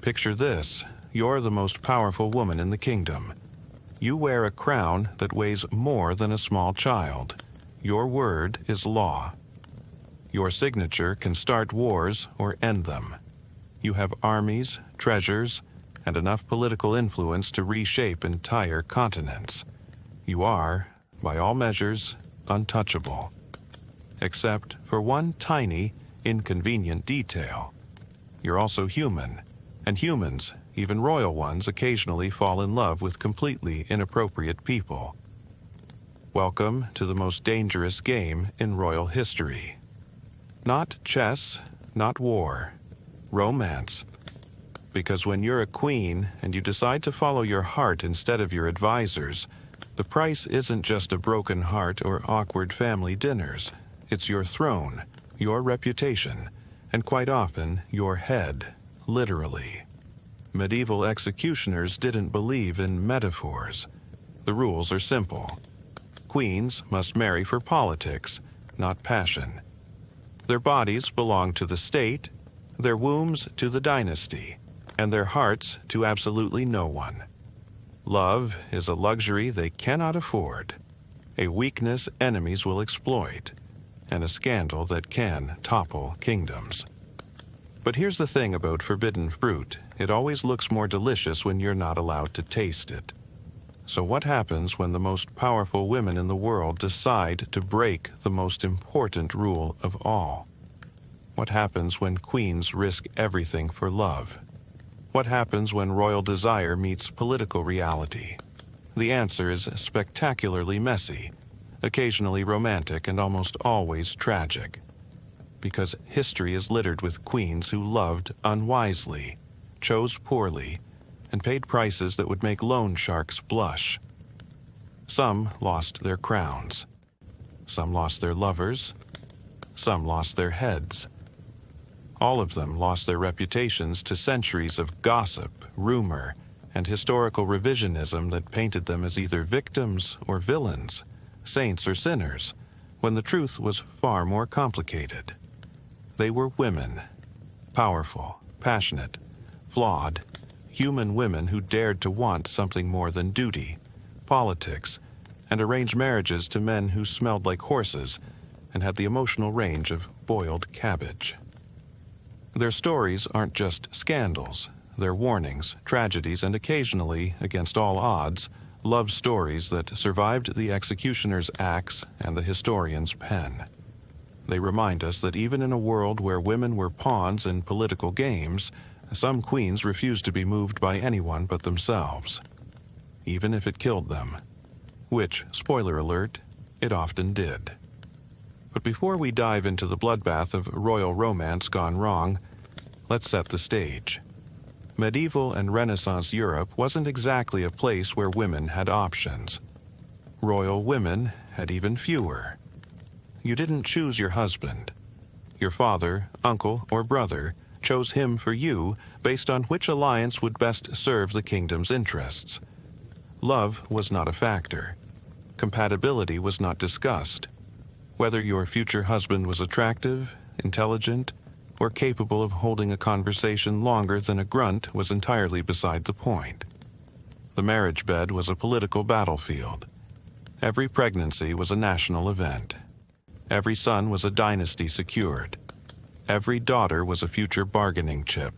Picture this. You're the most powerful woman in the kingdom. You wear a crown that weighs more than a small child. Your word is law. Your signature can start wars or end them. You have armies, treasures, and enough political influence to reshape entire continents. You are, by all measures, untouchable. Except for one tiny, inconvenient detail. You're also human, and humans, even royal ones, occasionally fall in love with completely inappropriate people. Welcome to the most dangerous game in royal history. Not chess, not war. Romance. Because when you're a queen and you decide to follow your heart instead of your advisors, the price isn't just a broken heart or awkward family dinners. It's your throne, your reputation, and quite often your head, literally. Medieval executioners didn't believe in metaphors. The rules are simple. Queens must marry for politics, not passion. Their bodies belong to the state, their wombs to the dynasty, and their hearts to absolutely no one. Love is a luxury they cannot afford, a weakness enemies will exploit, and a scandal that can topple kingdoms. But here's the thing about forbidden fruit. It always looks more delicious when you're not allowed to taste it. So what happens when the most powerful women in the world decide to break the most important rule of all? What happens when queens risk everything for love? What happens when royal desire meets political reality? The answer is spectacularly messy, occasionally romantic, and almost always tragic. Because history is littered with queens who loved unwisely, chose poorly, and paid prices that would make loan sharks blush. Some lost their crowns. Some lost their lovers. Some lost their heads. All of them lost their reputations to centuries of gossip, rumor, and historical revisionism that painted them as either victims or villains, saints or sinners, when the truth was far more complicated. They were women, powerful, passionate, flawed, human women who dared to want something more than duty, politics, and arrange marriages to men who smelled like horses and had the emotional range of boiled cabbage. Their stories aren't just scandals. They're warnings, tragedies, and occasionally, against all odds, love stories that survived the executioner's axe and the historian's pen. They remind us that even in a world where women were pawns in political games, some queens refused to be moved by anyone but themselves, even if it killed them. Which, spoiler alert, it often did. But before we dive into the bloodbath of royal romance gone wrong, let's set the stage. Medieval and Renaissance Europe wasn't exactly a place where women had options. Royal women had even fewer. You didn't choose your husband. Your father, uncle, or brother chose him for you based on which alliance would best serve the kingdom's interests. Love was not a factor. Compatibility was not discussed. Whether your future husband was attractive, intelligent, or capable of holding a conversation longer than a grunt was entirely beside the point. The marriage bed was a political battlefield. Every pregnancy was a national event. Every son was a dynasty secured. Every daughter was a future bargaining chip.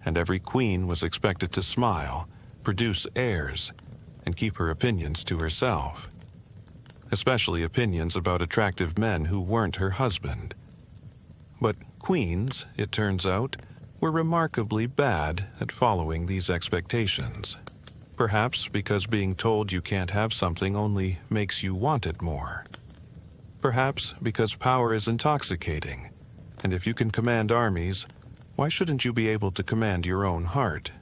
And every queen was expected to smile, produce heirs, and keep her opinions to herself. Especially opinions about attractive men who weren't her husband. But queens, it turns out, were remarkably bad at following these expectations. Perhaps because being told you can't have something only makes you want it more. Perhaps because power is intoxicating, and if you can command armies, why shouldn't you be able to command your own heart?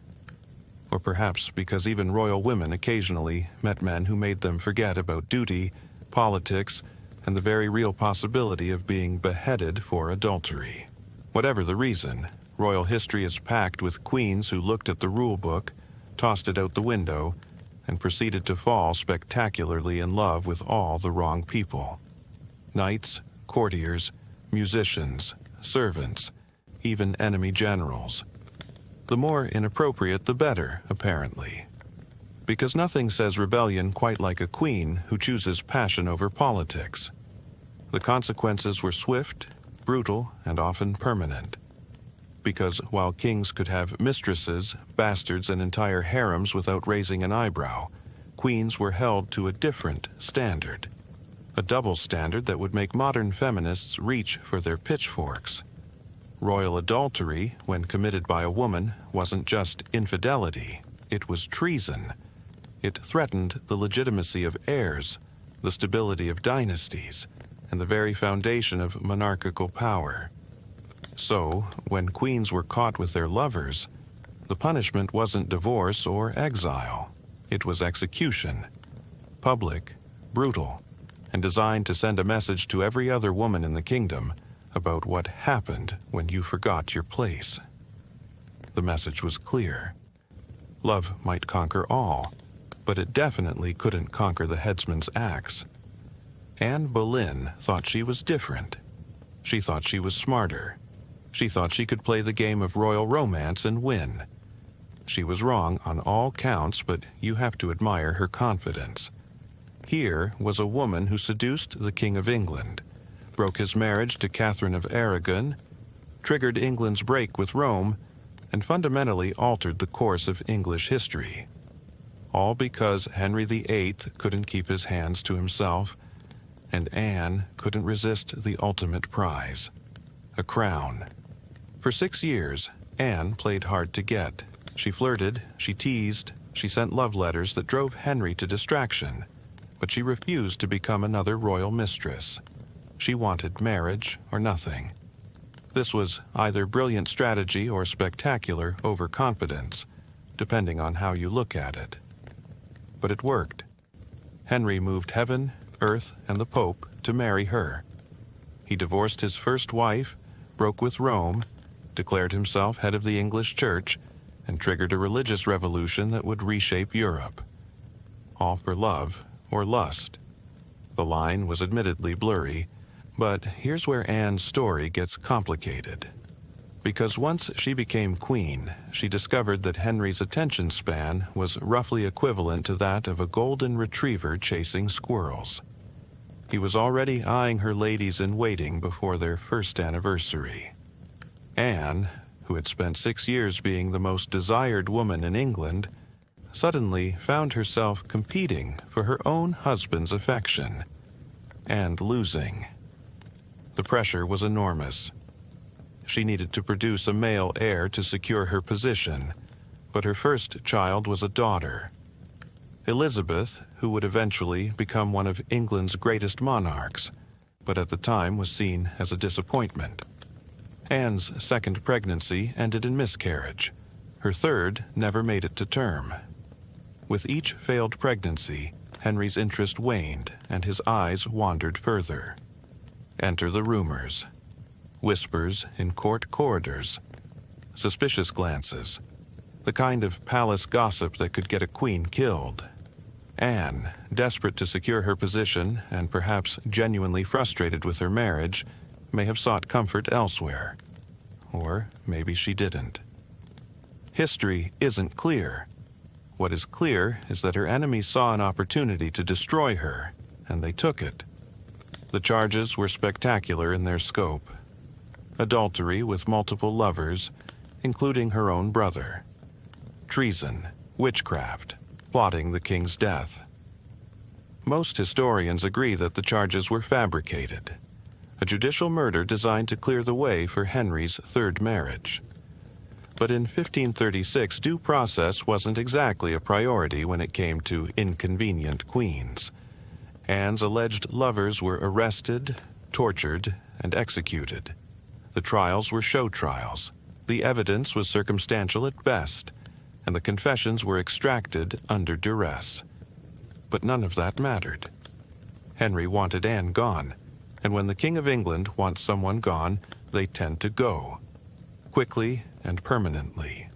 Or perhaps because even royal women occasionally met men who made them forget about duty, politics, and the very real possibility of being beheaded for adultery. Whatever the reason, royal history is packed with queens who looked at the rule book, tossed it out the window, and proceeded to fall spectacularly in love with all the wrong people. Knights, courtiers, musicians, servants, even enemy generals. The more inappropriate, the better, apparently. Because nothing says rebellion quite like a queen who chooses passion over politics. The consequences were swift, brutal, and often permanent. Because while kings could have mistresses, bastards, and entire harems without raising an eyebrow, queens were held to a different standard. A double standard that would make modern feminists reach for their pitchforks. Royal adultery, when committed by a woman, wasn't just infidelity, it was treason. It threatened the legitimacy of heirs, the stability of dynasties, and the very foundation of monarchical power. So, when queens were caught with their lovers, the punishment wasn't divorce or exile. It was execution. Public, brutal, and designed to send a message to every other woman in the kingdom about what happened when you forgot your place. The message was clear. Love might conquer all, but it definitely couldn't conquer the headsman's axe. Anne Boleyn thought she was different. She thought she was smarter. She thought she could play the game of royal romance and win. She was wrong on all counts, but you have to admire her confidence. Here was a woman who seduced the King of England, broke his marriage to Catherine of Aragon, triggered England's break with Rome, and fundamentally altered the course of English history. All because Henry VIII couldn't keep his hands to himself, and Anne couldn't resist the ultimate prize, a crown. For 6 years, Anne played hard to get. She flirted, she teased, she sent love letters that drove Henry to distraction, but she refused to become another royal mistress. She wanted marriage or nothing. This was either brilliant strategy or spectacular overconfidence, depending on how you look at it. But it worked. Henry moved heaven, earth, and the Pope to marry her. He divorced his first wife, broke with Rome, declared himself head of the English Church, and triggered a religious revolution that would reshape Europe. All for love or lust. The line was admittedly blurry, but here's where Anne's story gets complicated. Because once she became queen, she discovered that Henry's attention span was roughly equivalent to that of a golden retriever chasing squirrels. He was already eyeing her ladies-in-waiting before their first anniversary. Anne, who had spent 6 years being the most desired woman in England, suddenly found herself competing for her own husband's affection, and losing. The pressure was enormous. She needed to produce a male heir to secure her position, but her first child was a daughter. Elizabeth, who would eventually become one of England's greatest monarchs, but at the time was seen as a disappointment. Anne's second pregnancy ended in miscarriage. Her third never made it to term. With each failed pregnancy, Henry's interest waned and his eyes wandered further. Enter the rumors. Whispers in court corridors. Suspicious glances. The kind of palace gossip that could get a queen killed. Anne, desperate to secure her position and perhaps genuinely frustrated with her marriage, may have sought comfort elsewhere. Or maybe she didn't. History isn't clear. What is clear is that her enemies saw an opportunity to destroy her, and they took it. The charges were spectacular in their scope. Adultery with multiple lovers, including her own brother. Treason, witchcraft, plotting the king's death. Most historians agree that the charges were fabricated. A judicial murder designed to clear the way for Henry's third marriage. But in 1536, due process wasn't exactly a priority when it came to inconvenient queens. Anne's alleged lovers were arrested, tortured, and executed. The trials were show trials. The evidence was circumstantial at best, and the confessions were extracted under duress. But none of that mattered. Henry wanted Anne gone, and when the King of England wants someone gone, they tend to go. Quickly and permanently.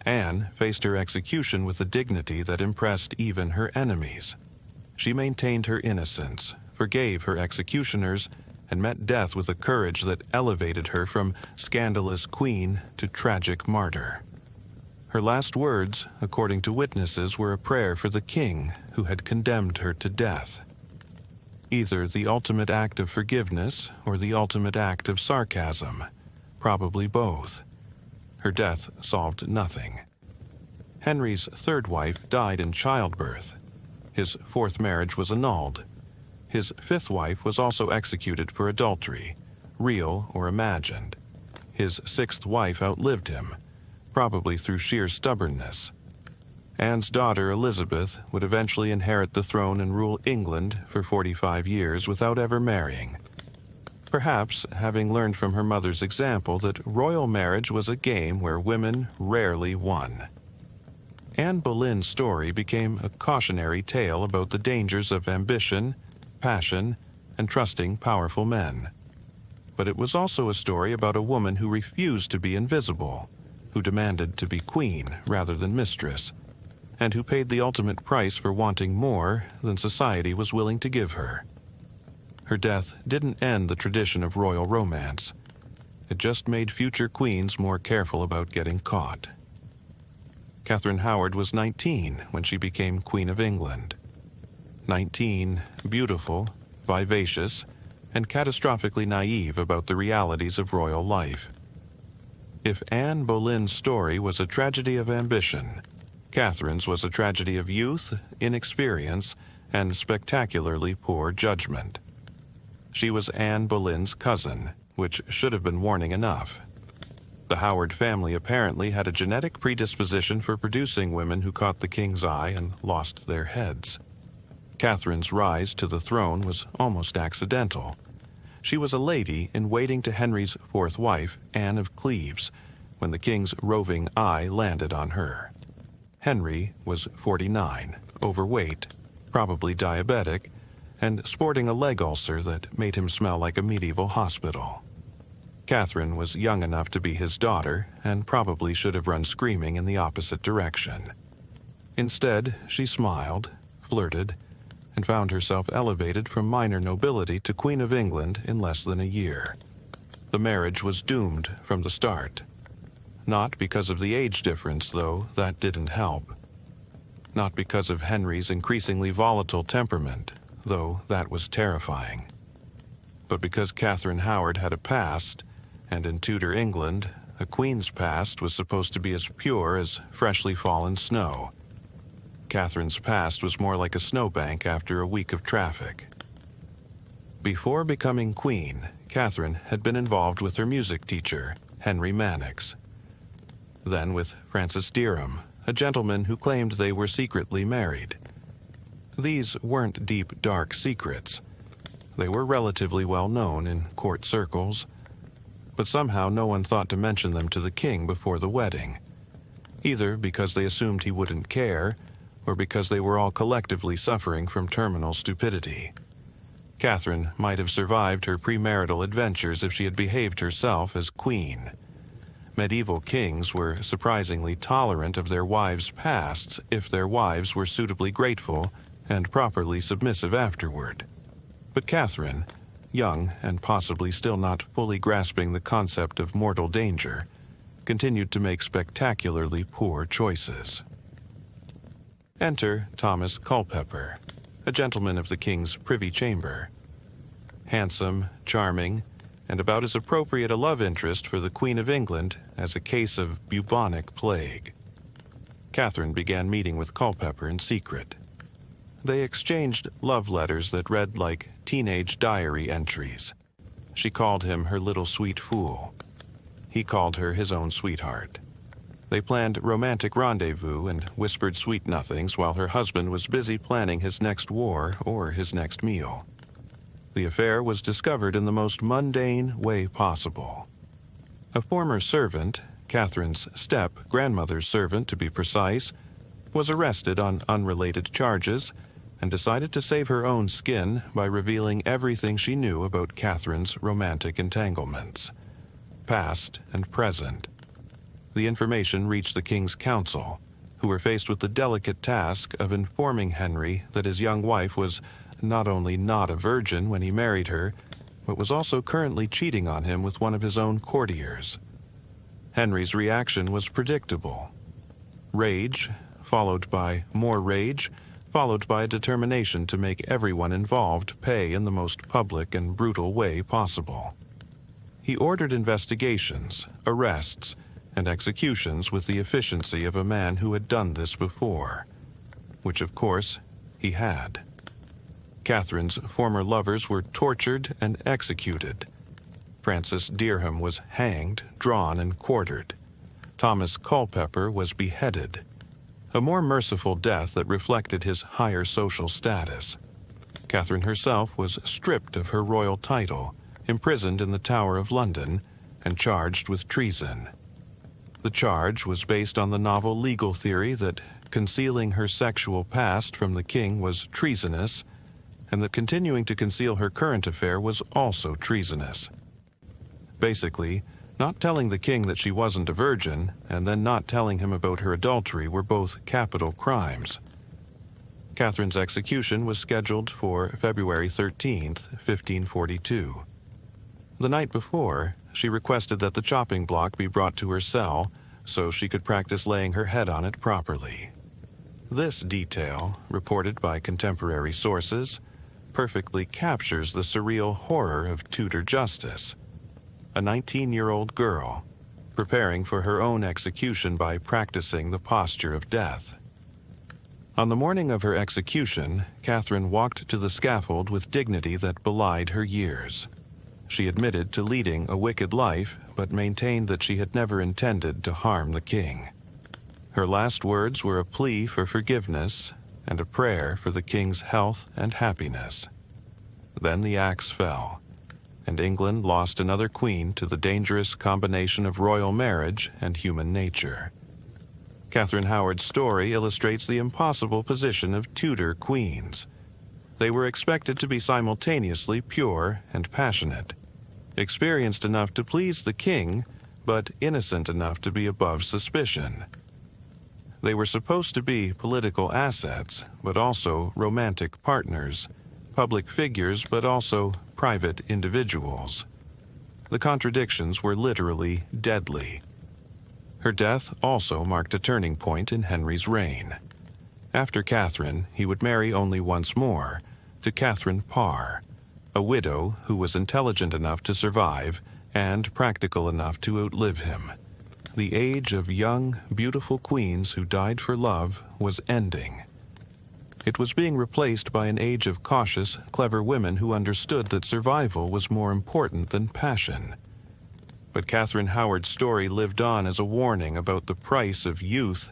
Anne faced her execution with a dignity that impressed even her enemies. She maintained her innocence, forgave her executioners, and met death with a courage that elevated her from scandalous queen to tragic martyr. Her last words, according to witnesses, were a prayer for the king who had condemned her to death. Either the ultimate act of forgiveness or the ultimate act of sarcasm, probably both. Her death solved nothing. Henry's third wife died in childbirth. His fourth marriage was annulled. His fifth wife was also executed for adultery, real or imagined. His sixth wife outlived him, probably through sheer stubbornness. Anne's daughter Elizabeth would eventually inherit the throne and rule England for 45 years without ever marrying. Perhaps having learned from her mother's example that royal marriage was a game where women rarely won. Anne Boleyn's story became a cautionary tale about the dangers of ambition, passion, and trusting powerful men. But it was also a story about a woman who refused to be invisible, who demanded to be queen rather than mistress, and who paid the ultimate price for wanting more than society was willing to give her. Her death didn't end the tradition of royal romance. It just made future queens more careful about getting caught. Catherine Howard was 19 when she became Queen of England. 19, beautiful, vivacious, and catastrophically naive about the realities of royal life. If Anne Boleyn's story was a tragedy of ambition, Catherine's was a tragedy of youth, inexperience, and spectacularly poor judgment. She was Anne Boleyn's cousin, which should have been warning enough. The Howard family apparently had a genetic predisposition for producing women who caught the king's eye and lost their heads. Catherine's rise to the throne was almost accidental. She was a lady in waiting to Henry's fourth wife, Anne of Cleves, when the king's roving eye landed on her. Henry was 49, overweight, probably diabetic, and sporting a leg ulcer that made him smell like a medieval hospital. Catherine was young enough to be his daughter and probably should have run screaming in the opposite direction. Instead, she smiled, flirted, and found herself elevated from minor nobility to Queen of England in less than a year. The marriage was doomed from the start. Not because of the age difference, though, that didn't help. Not because of Henry's increasingly volatile temperament, though that was terrifying. But because Catherine Howard had a past, and in Tudor England, a queen's past was supposed to be as pure as freshly fallen snow. Catherine's past was more like a snowbank after a week of traffic. Before becoming queen, Catherine had been involved with her music teacher, Henry Mannix. Then with Francis Derham, a gentleman who claimed they were secretly married. These weren't deep, dark secrets. They were relatively well known in court circles, but somehow no one thought to mention them to the king before the wedding, either because they assumed he wouldn't care, or because they were all collectively suffering from terminal stupidity. Catherine might have survived her premarital adventures if she had behaved herself as queen. Medieval kings were surprisingly tolerant of their wives' pasts if their wives were suitably grateful and properly submissive afterward. But Catherine, young and possibly still not fully grasping the concept of mortal danger, continued to make spectacularly poor choices. Enter Thomas Culpeper, a gentleman of the king's privy chamber. Handsome, charming, and about as appropriate a love interest for the Queen of England as a case of bubonic plague. Catherine began meeting with Culpeper in secret. They exchanged love letters that read like teenage diary entries. She called him her little sweet fool. He called her his own sweetheart. They planned romantic rendezvous and whispered sweet nothings while her husband was busy planning his next war or his next meal. The affair was discovered in the most mundane way possible. A former servant, Catherine's step-grandmother's servant to be precise, was arrested on unrelated charges and decided to save her own skin by revealing everything she knew about Catherine's romantic entanglements, past and present. The information reached the king's council, who were faced with the delicate task of informing Henry that his young wife was not only not a virgin when he married her, but was also currently cheating on him with one of his own courtiers. Henry's reaction was predictable. rage, followed by more rage, followed by a determination to make everyone involved pay in the most public and brutal way possible. He ordered investigations, arrests, and executions with the efficiency of a man who had done this before, which of course he had. Catherine's former lovers were tortured and executed. Francis Dereham was hanged, drawn, and quartered. Thomas Culpeper was beheaded, a more merciful death that reflected his higher social status. Catherine herself was stripped of her royal title, imprisoned in the Tower of London, and charged with treason. The charge was based on the novel legal theory that concealing her sexual past from the king was treasonous, and that continuing to conceal her current affair was also treasonous. Basically, not telling the king that she wasn't a virgin, and then not telling him about her adultery were both capital crimes. Catherine's execution was scheduled for February 13th, 1542. The night before, she requested that the chopping block be brought to her cell so she could practice laying her head on it properly. This detail, reported by contemporary sources, perfectly captures the surreal horror of Tudor justice. A 19-year-old girl, preparing for her own execution by practicing the posture of death. On the morning of her execution, Catherine walked to the scaffold with dignity that belied her years. She admitted to leading a wicked life, but maintained that she had never intended to harm the king. Her last words were a plea for forgiveness and a prayer for the king's health and happiness. Then the axe fell, and England lost another queen to the dangerous combination of royal marriage and human nature. Catherine Howard's story illustrates the impossible position of Tudor queens. They were expected to be simultaneously pure and passionate, experienced enough to please the king, but innocent enough to be above suspicion. They were supposed to be political assets, but also romantic partners, public figures, but also private individuals. The contradictions were literally deadly. Her death also marked a turning point in Henry's reign. After Catherine, he would marry only once more, to Catherine Parr, a widow who was intelligent enough to survive and practical enough to outlive him. The age of young, beautiful queens who died for love was ending. It was being replaced by an age of cautious, clever women who understood that survival was more important than passion. But Catherine Howard's story lived on as a warning about the price of youth,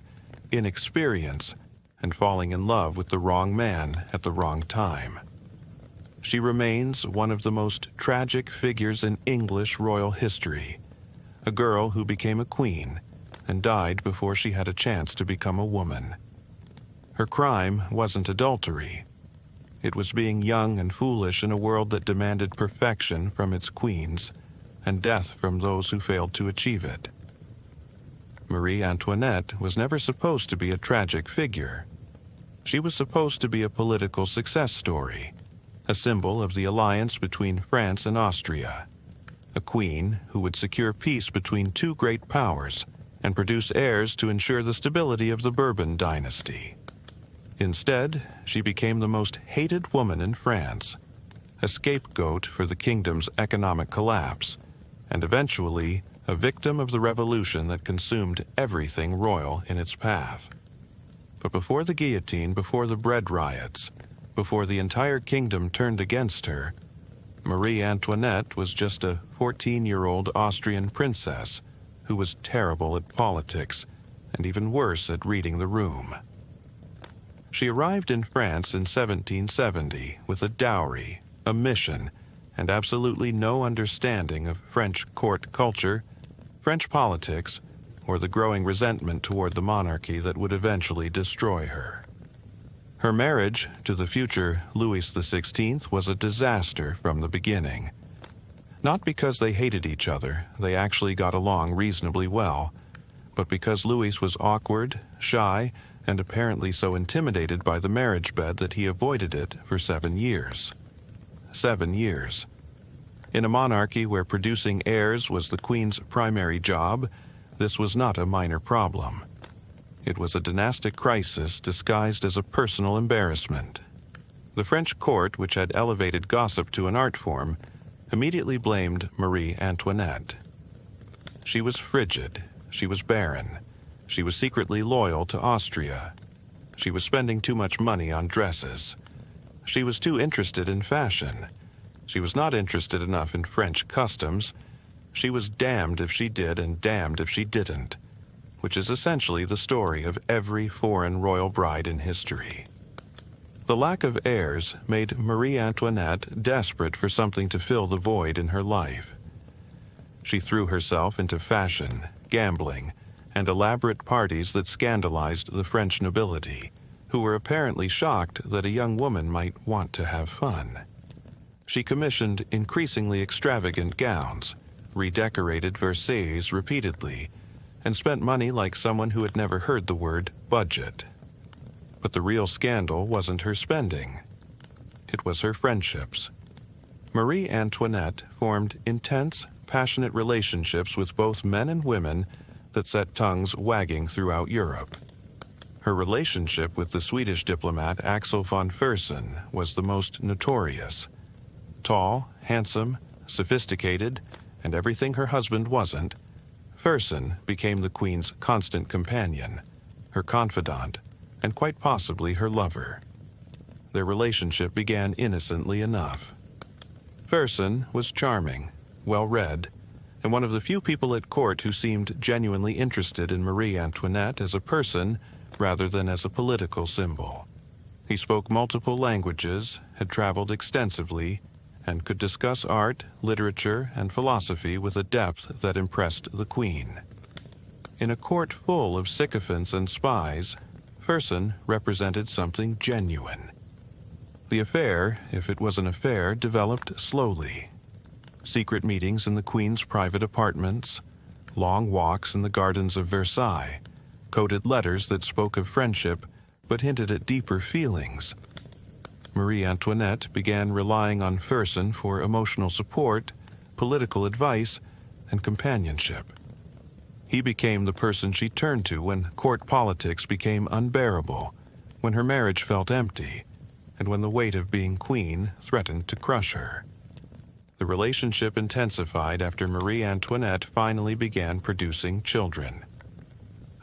inexperience, and falling in love with the wrong man at the wrong time. She remains one of the most tragic figures in English royal history, a girl who became a queen and died before she had a chance to become a woman. Her crime wasn't adultery. It was being young and foolish in a world that demanded perfection from its queens and death from those who failed to achieve it. Marie Antoinette was never supposed to be a tragic figure. She was supposed to be a political success story, a symbol of the alliance between France and Austria, a queen who would secure peace between two great powers and produce heirs to ensure the stability of the Bourbon dynasty. Instead, she became the most hated woman in France, a scapegoat for the kingdom's economic collapse, and eventually a victim of the revolution that consumed everything royal in its path. But before the guillotine, before the bread riots, before the entire kingdom turned against her, Marie Antoinette was just a 14-year-old Austrian princess who was terrible at politics and even worse at reading the room. She arrived in France in 1770 with a dowry, a mission, and absolutely no understanding of French court culture, French politics, or the growing resentment toward the monarchy that would eventually destroy her. Her marriage to the future Louis XVI was a disaster from the beginning. Not because they hated each other, they actually got along reasonably well, but because Louis was awkward, shy, and apparently so intimidated by the marriage bed that he avoided it for 7 years. 7 years. In a monarchy where producing heirs was the queen's primary job, this was not a minor problem. it was a dynastic crisis disguised as a personal embarrassment. The French court, which had elevated gossip to an art form, immediately blamed Marie Antoinette. She was frigid, she was barren, she was secretly loyal to Austria, she was spending too much money on dresses, she was too interested in fashion, she was not interested enough in French customs, she was damned if she did and damned if she didn't, which is essentially the story of every foreign royal bride in history. The lack of heirs made Marie Antoinette desperate for something to fill the void in her life. She threw herself into fashion, gambling, and elaborate parties that scandalized the French nobility, who were apparently shocked that a young woman might want to have fun. She commissioned increasingly extravagant gowns, redecorated Versailles repeatedly, and spent money like someone who had never heard the word budget. But the real scandal wasn't her spending. It was her friendships. Marie Antoinette formed intense, passionate relationships with both men and women that set tongues wagging throughout Europe. Her relationship with the Swedish diplomat Axel von Fersen was the most notorious. Tall, handsome, sophisticated, and everything her husband wasn't, Fersen became the Queen's constant companion, her confidant, and quite possibly her lover. Their relationship began innocently enough. Fersen was charming, well-read, and one of the few people at court who seemed genuinely interested in Marie Antoinette as a person rather than as a political symbol. He spoke multiple languages, had traveled extensively, and could discuss art, literature, and philosophy with a depth that impressed the Queen. In a court full of sycophants and spies, Fersen represented something genuine. The affair, if it was an affair, developed slowly. Secret meetings in the Queen's private apartments, long walks in the gardens of Versailles, coded letters that spoke of friendship but hinted at deeper feelings. Marie Antoinette began relying on Fersen for emotional support, political advice, and companionship. He became the person she turned to when court politics became unbearable, when her marriage felt empty, and when the weight of being queen threatened to crush her. The relationship intensified after Marie Antoinette finally began producing children.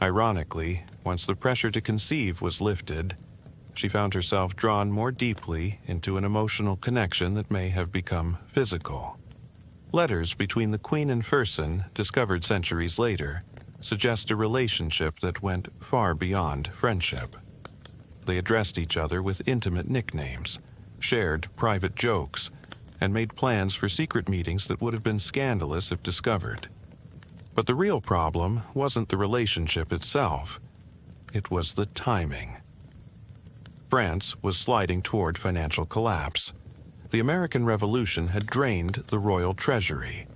Ironically, once the pressure to conceive was lifted, she found herself drawn more deeply into an emotional connection that may have become physical. Letters between the Queen and Fersen, discovered centuries later, suggest a relationship that went far beyond friendship. They addressed each other with intimate nicknames, shared private jokes, and made plans for secret meetings that would have been scandalous if discovered. But the real problem wasn't the relationship itself. It was the timing. France was sliding toward financial collapse. The American Revolution had drained the royal treasury.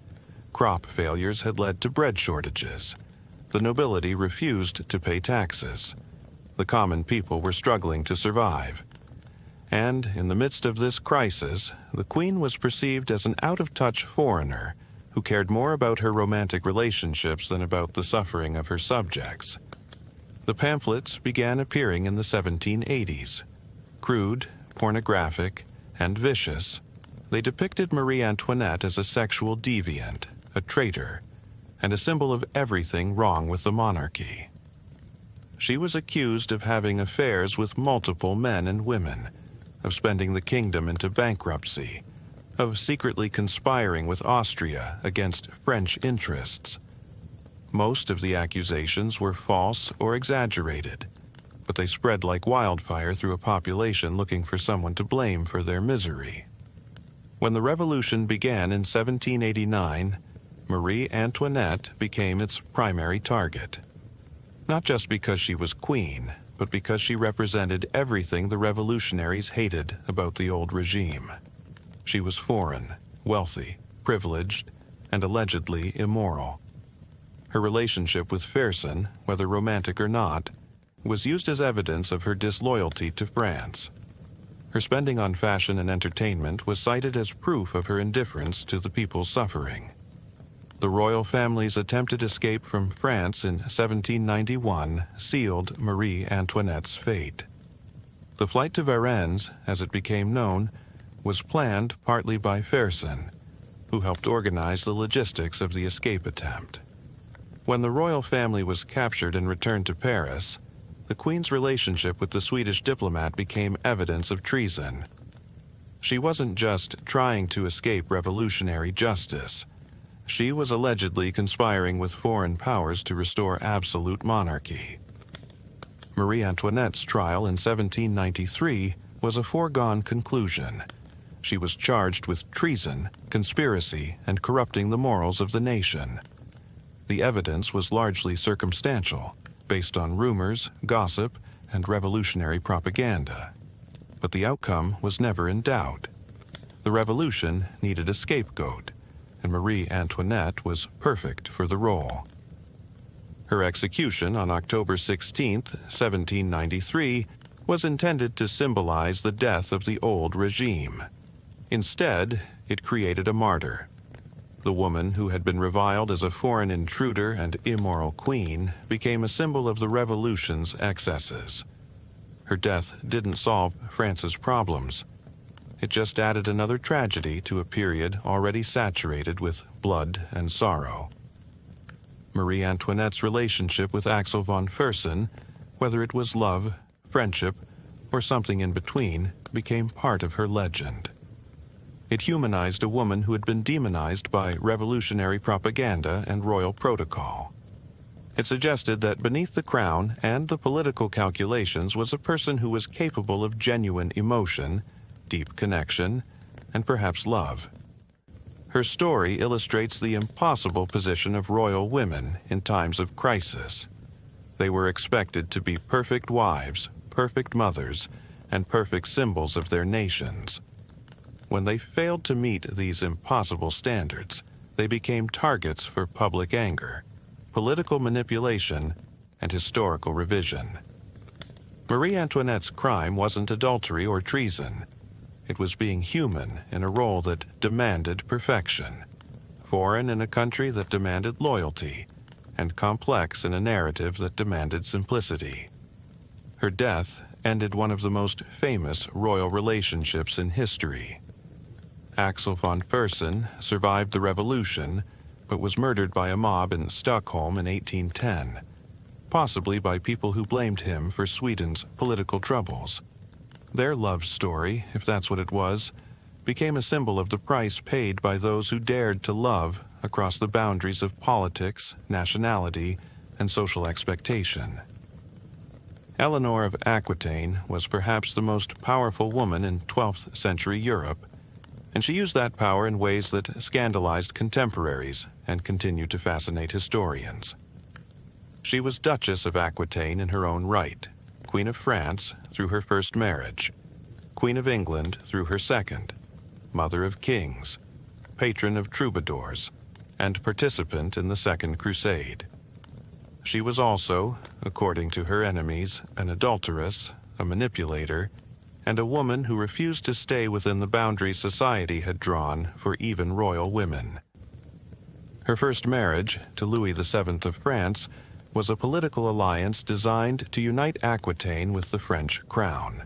Crop failures had led to bread shortages. The nobility refused to pay taxes. The common people were struggling to survive. And in the midst of this crisis, the Queen was perceived as an out-of-touch foreigner who cared more about her romantic relationships than about the suffering of her subjects. The pamphlets began appearing in the 1780s. Crude, pornographic, and vicious, they depicted Marie Antoinette as a sexual deviant, a traitor, and a symbol of everything wrong with the monarchy. She was accused of having affairs with multiple men and women, of spending the kingdom into bankruptcy, of secretly conspiring with Austria against French interests. Most of the accusations were false or exaggerated, but they spread like wildfire through a population looking for someone to blame for their misery. When the revolution began in 1789, Marie Antoinette became its primary target. Not just because she was queen, but because she represented everything the revolutionaries hated about the old regime. She was foreign, wealthy, privileged, and allegedly immoral. Her relationship with Fersen, whether romantic or not, was used as evidence of her disloyalty to France. Her spending on fashion and entertainment was cited as proof of her indifference to the people's suffering. The royal family's attempted escape from France in 1791 sealed Marie Antoinette's fate. The flight to Varennes, as it became known, was planned partly by Fersen, who helped organize the logistics of the escape attempt. When the royal family was captured and returned to Paris, the Queen's relationship with the Swedish diplomat became evidence of treason. She wasn't just trying to escape revolutionary justice. She was allegedly conspiring with foreign powers to restore absolute monarchy. Marie Antoinette's trial in 1793 was a foregone conclusion. She was charged with treason, conspiracy, and corrupting the morals of the nation. The evidence was largely circumstantial, based on rumors, gossip, and revolutionary propaganda. But the outcome was never in doubt. The revolution needed a scapegoat, and Marie Antoinette was perfect for the role. Her execution on October 16, 1793, was intended to symbolize the death of the old regime. Instead, it created a martyr. The woman who had been reviled as a foreign intruder and immoral queen became a symbol of the revolution's excesses. Her death didn't solve France's problems. It just added another tragedy to a period already saturated with blood and sorrow. Marie Antoinette's relationship with Axel von Fersen, whether it was love, friendship, or something in between, became part of her legend. It humanized a woman who had been demonized by revolutionary propaganda and royal protocol. It suggested that beneath the crown and the political calculations was a person who was capable of genuine emotion, deep connection, and perhaps love. Her story illustrates the impossible position of royal women in times of crisis. They were expected to be perfect wives, perfect mothers, and perfect symbols of their nations. When they failed to meet these impossible standards, they became targets for public anger, political manipulation, and historical revision. Marie Antoinette's crime wasn't adultery or treason. It was being human in a role that demanded perfection, foreign in a country that demanded loyalty, and complex in a narrative that demanded simplicity. Her death ended one of the most famous royal relationships in history. Axel von Fersen survived the revolution, but was murdered by a mob in Stockholm in 1810, possibly by people who blamed him for Sweden's political troubles. Their love story, if that's what it was, became a symbol of the price paid by those who dared to love across the boundaries of politics, nationality, and social expectation. Eleanor of Aquitaine was perhaps the most powerful woman in 12th century Europe, and she used that power in ways that scandalized contemporaries and continue to fascinate historians. She was Duchess of Aquitaine in her own right, Queen of France through her first marriage, Queen of England through her second, Mother of Kings, patron of troubadours, and participant in the Second Crusade. She was also, according to her enemies, an adulteress, a manipulator, and a woman who refused to stay within the boundaries society had drawn for even royal women. Her first marriage, to Louis VII of France, was a political alliance designed to unite Aquitaine with the French crown.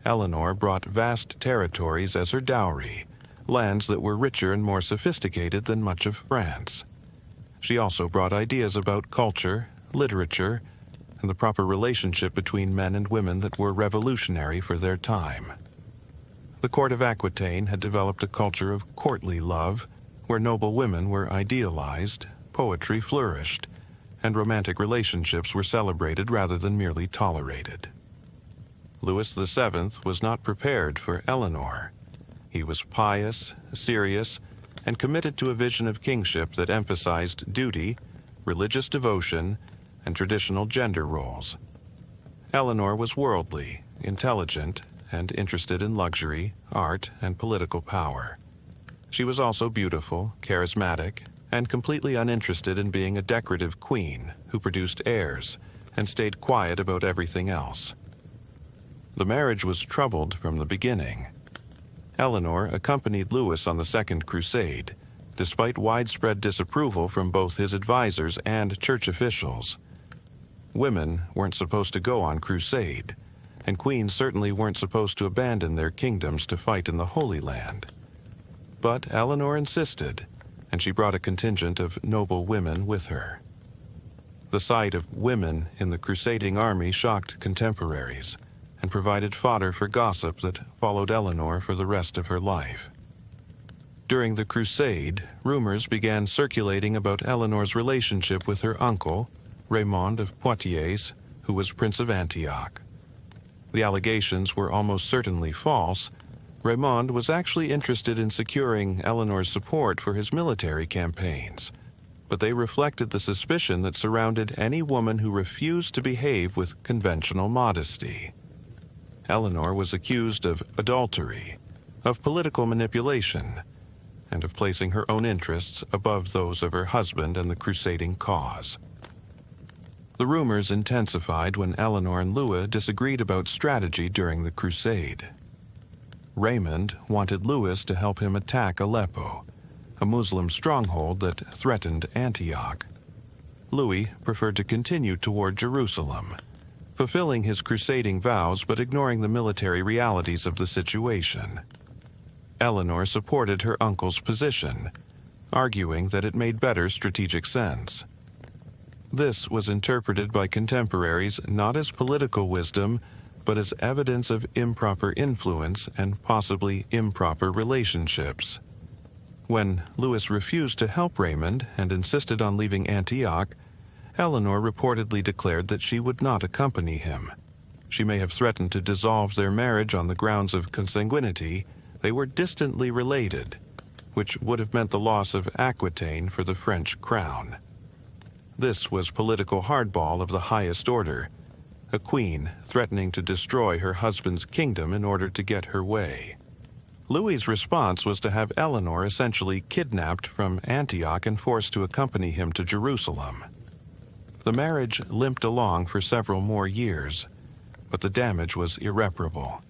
Eleanor brought vast territories as her dowry, lands that were richer and more sophisticated than much of France. She also brought ideas about culture, literature, and the proper relationship between men and women that were revolutionary for their time. The court of Aquitaine had developed a culture of courtly love, where noble women were idealized, poetry flourished, and romantic relationships were celebrated rather than merely tolerated. Louis VII was not prepared for Eleanor. He was pious, serious, and committed to a vision of kingship that emphasized duty, religious devotion, and traditional gender roles. Eleanor was worldly, intelligent, and interested in luxury, art, and political power. She was also beautiful, charismatic, and completely uninterested in being a decorative queen who produced heirs and stayed quiet about everything else. The marriage was troubled from the beginning. Eleanor accompanied Louis on the Second Crusade, despite widespread disapproval from both his advisors and church officials. Women weren't supposed to go on crusade, and queens certainly weren't supposed to abandon their kingdoms to fight in the Holy Land. But Eleanor insisted, and she brought a contingent of noble women with her. The sight of women in the crusading army shocked contemporaries and provided fodder for gossip that followed Eleanor for the rest of her life. During the crusade, rumors began circulating about Eleanor's relationship with her uncle, Raymond of Poitiers, who was Prince of Antioch. The allegations were almost certainly false. Raymond was actually interested in securing Eleanor's support for his military campaigns, but they reflected the suspicion that surrounded any woman who refused to behave with conventional modesty. Eleanor was accused of adultery, of political manipulation, and of placing her own interests above those of her husband and the crusading cause. The rumors intensified when Eleanor and Louis disagreed about strategy during the crusade. Raymond wanted Louis to help him attack Aleppo, a Muslim stronghold that threatened Antioch. Louis preferred to continue toward Jerusalem, fulfilling his crusading vows but ignoring the military realities of the situation. Eleanor supported her uncle's position, arguing that it made better strategic sense. This was interpreted by contemporaries not as political wisdom, but as evidence of improper influence and possibly improper relationships. When Louis refused to help Raymond and insisted on leaving Antioch, Eleanor reportedly declared that she would not accompany him. She may have threatened to dissolve their marriage on the grounds of consanguinity. They were distantly related, which would have meant the loss of Aquitaine for the French crown. This was political hardball of the highest order, a queen threatening to destroy her husband's kingdom in order to get her way. Louis's response was to have Eleanor essentially kidnapped from Antioch and forced to accompany him to Jerusalem. The marriage limped along for several more years, but the damage was irreparable.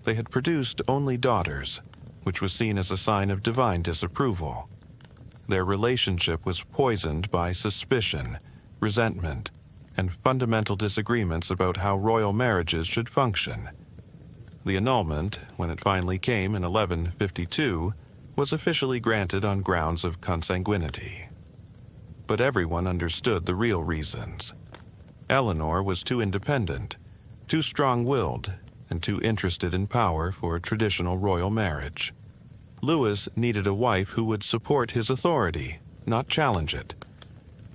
They had produced only daughters, which was seen as a sign of divine disapproval. Their relationship was poisoned by suspicion, resentment, and fundamental disagreements about how royal marriages should function. The annulment, when it finally came in 1152, was officially granted on grounds of consanguinity. But everyone understood the real reasons. Eleanor was too independent, too strong-willed, and too interested in power for a traditional royal marriage. Louis needed a wife who would support his authority, not challenge it.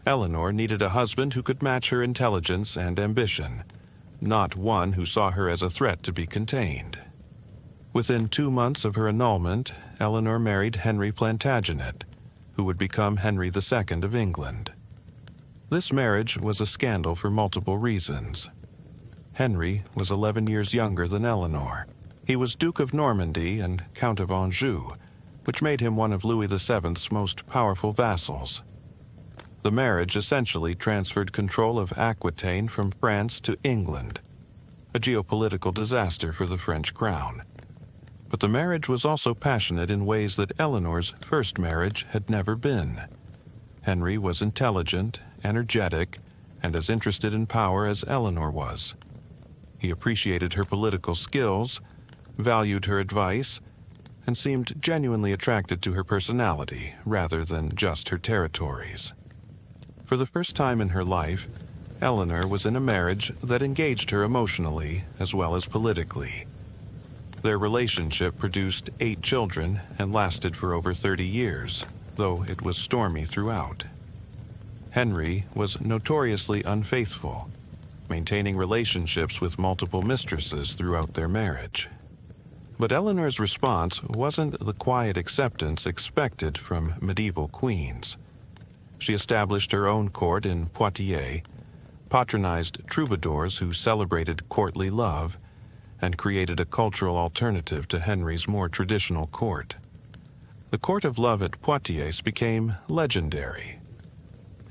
Eleanor needed a husband who could match her intelligence and ambition, not one who saw her as a threat to be contained. Within 2 months of her annulment, Eleanor married Henry Plantagenet, who would become Henry II of England. This marriage was a scandal for multiple reasons. Henry was 11 years younger than Eleanor. He was Duke of Normandy and Count of Anjou, which made him one of Louis VII's most powerful vassals. The marriage essentially transferred control of Aquitaine from France to England, a geopolitical disaster for the French crown. But the marriage was also passionate in ways that Eleanor's first marriage had never been. Henry was intelligent, energetic, and as interested in power as Eleanor was. He appreciated her political skills, valued her advice, and seemed genuinely attracted to her personality rather than just her territories. For the first time in her life, Eleanor was in a marriage that engaged her emotionally as well as politically. Their relationship produced 8 children and lasted for over 30 years, though it was stormy throughout. Henry was notoriously unfaithful, maintaining relationships with multiple mistresses throughout their marriage. But Eleanor's response wasn't the quiet acceptance expected from medieval queens. She established her own court in Poitiers, patronized troubadours who celebrated courtly love, and created a cultural alternative to Henry's more traditional court. The court of love at Poitiers became legendary.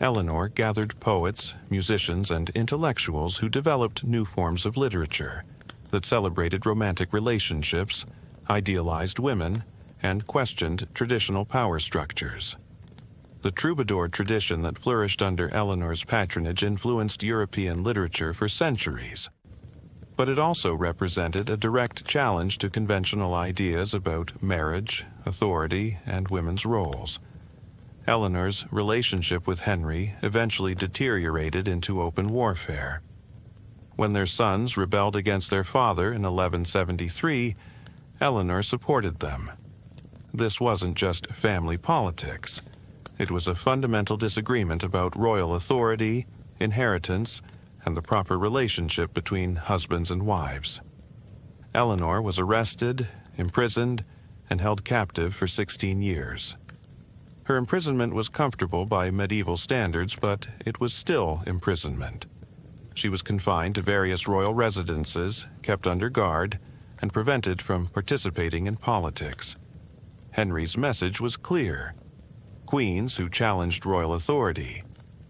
Eleanor gathered poets, musicians, and intellectuals who developed new forms of literature that celebrated romantic relationships, idealized women, and questioned traditional power structures. The troubadour tradition that flourished under Eleanor's patronage influenced European literature for centuries, but it also represented a direct challenge to conventional ideas about marriage, authority, and women's roles. Eleanor's relationship with Henry eventually deteriorated into open warfare. When their sons rebelled against their father in 1173, Eleanor supported them. This wasn't just family politics. It was a fundamental disagreement about royal authority, inheritance, and the proper relationship between husbands and wives. Eleanor was arrested, imprisoned, and held captive for 16 years. Her imprisonment was comfortable by medieval standards, but it was still imprisonment. She was confined to various royal residences, kept under guard, and prevented from participating in politics. Henry's message was clear. Queens who challenged royal authority,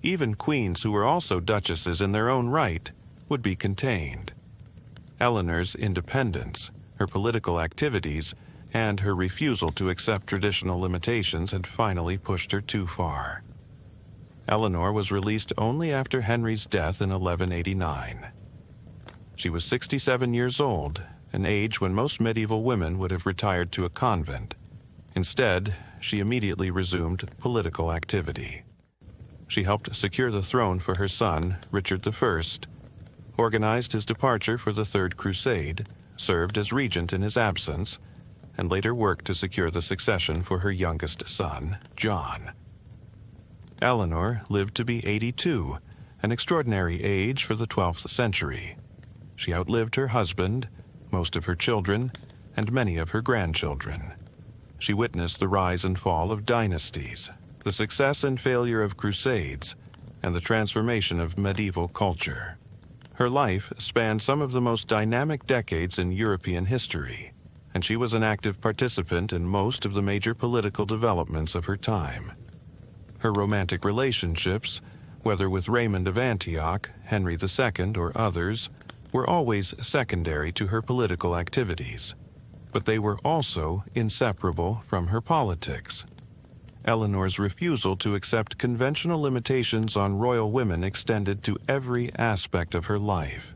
even queens who were also duchesses in their own right, would be contained. Eleanor's independence, her political activities, and her refusal to accept traditional limitations had finally pushed her too far. Eleanor was released only after Henry's death in 1189. She was 67 years old, an age when most medieval women would have retired to a convent. Instead, she immediately resumed political activity. She helped secure the throne for her son, Richard I, organized his departure for the Third Crusade, served as regent in his absence, and later worked to secure the succession for her youngest son, John. Eleanor lived to be 82, an extraordinary age for the 12th century. She outlived her husband, most of her children, and many of her grandchildren. She witnessed the rise and fall of dynasties, the success and failure of crusades, and the transformation of medieval culture. Her life spanned some of the most dynamic decades in European history, and she was an active participant in most of the major political developments of her time. Her romantic relationships, whether with Raymond of Antioch, Henry II, or others, were always secondary to her political activities, but they were also inseparable from her politics. Eleanor's refusal to accept conventional limitations on royal women extended to every aspect of her life.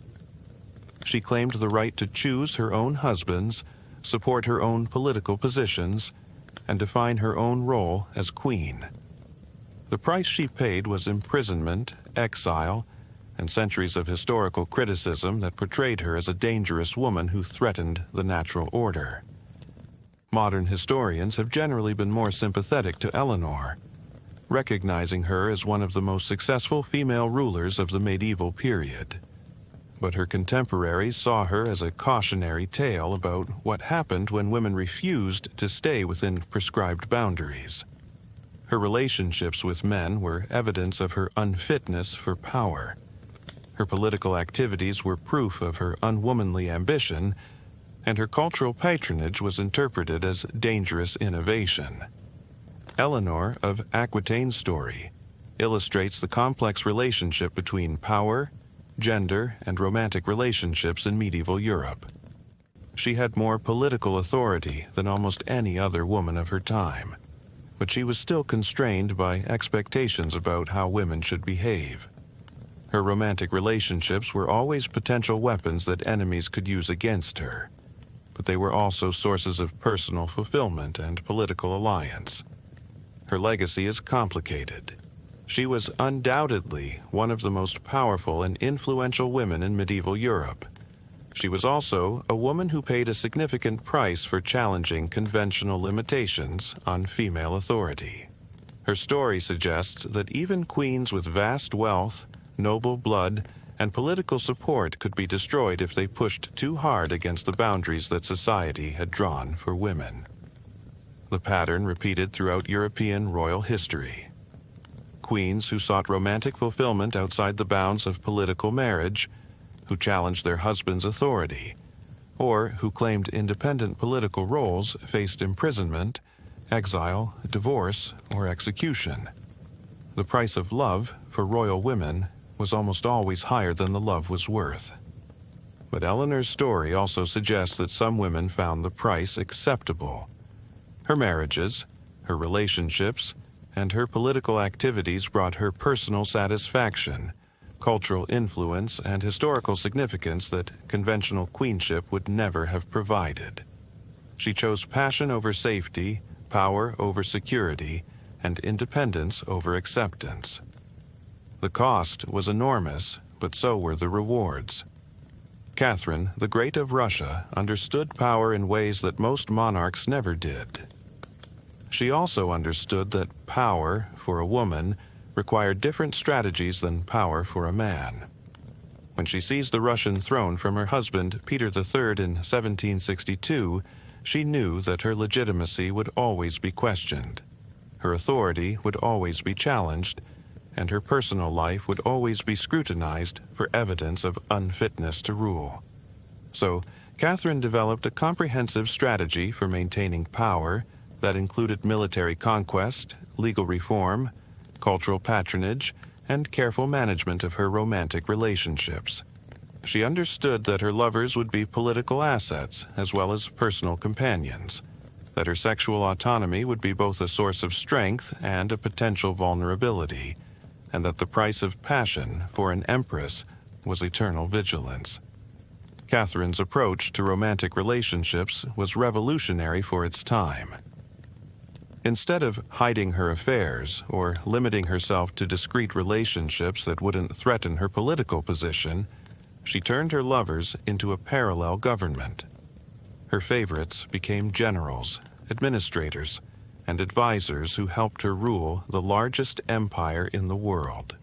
She claimed the right to choose her own husbands, support her own political positions, and define her own role as queen. The price she paid was imprisonment, exile, and centuries of historical criticism that portrayed her as a dangerous woman who threatened the natural order. Modern historians have generally been more sympathetic to Eleanor, recognizing her as one of the most successful female rulers of the medieval period. But her contemporaries saw her as a cautionary tale about what happened when women refused to stay within prescribed boundaries. Her relationships with men were evidence of her unfitness for power. Her political activities were proof of her unwomanly ambition, and her cultural patronage was interpreted as dangerous innovation. Eleanor of Aquitaine's story illustrates the complex relationship between power, gender, and romantic relationships in medieval Europe. She had more political authority than almost any other woman of her time, but she was still constrained by expectations about how women should behave. Her romantic relationships were always potential weapons that enemies could use against her, but they were also sources of personal fulfillment and political alliance. Her legacy is complicated. She was undoubtedly one of the most powerful and influential women in medieval Europe. She was also a woman who paid a significant price for challenging conventional limitations on female authority. Her story suggests that even queens with vast wealth, noble blood, and political support could be destroyed if they pushed too hard against the boundaries that society had drawn for women. The pattern repeated throughout European royal history. Queens who sought romantic fulfillment outside the bounds of political marriage, who challenged their husband's authority, or who claimed independent political roles faced imprisonment, exile, divorce, or execution. The price of love for royal women was almost always higher than the love was worth. But Eleanor's story also suggests that some women found the price acceptable. Her marriages, her relationships, and her political activities brought her personal satisfaction, cultural influence, and historical significance that conventional queenship would never have provided. She chose passion over safety, power over security, and independence over acceptance. The cost was enormous, but so were the rewards. Catherine, the Great of Russia, understood power in ways that most monarchs never did. She also understood that power, for a woman, required different strategies than power for a man. When she seized the Russian throne from her husband, Peter III, in 1762, she knew that her legitimacy would always be questioned, her authority would always be challenged, and her personal life would always be scrutinized for evidence of unfitness to rule. So, Catherine developed a comprehensive strategy for maintaining power that included military conquest, legal reform, cultural patronage, and careful management of her romantic relationships. She understood that her lovers would be political assets as well as personal companions, that her sexual autonomy would be both a source of strength and a potential vulnerability, and that the price of passion for an empress was eternal vigilance. Catherine's approach to romantic relationships was revolutionary for its time. Instead of hiding her affairs or limiting herself to discreet relationships that wouldn't threaten her political position, she turned her lovers into a parallel government. Her favorites became generals, administrators, and advisors who helped her rule the largest empire in the world.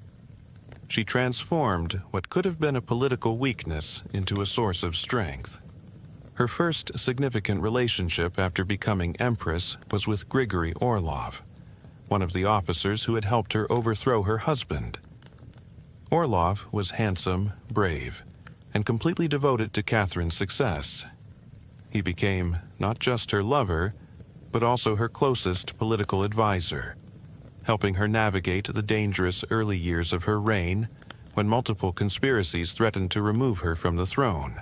She transformed what could have been a political weakness into a source of strength. Her first significant relationship after becoming empress was with Grigory Orlov, one of the officers who had helped her overthrow her husband. Orlov was handsome, brave, and completely devoted to Catherine's success. He became not just her lover, but also her closest political advisor, helping her navigate the dangerous early years of her reign when multiple conspiracies threatened to remove her from the throne.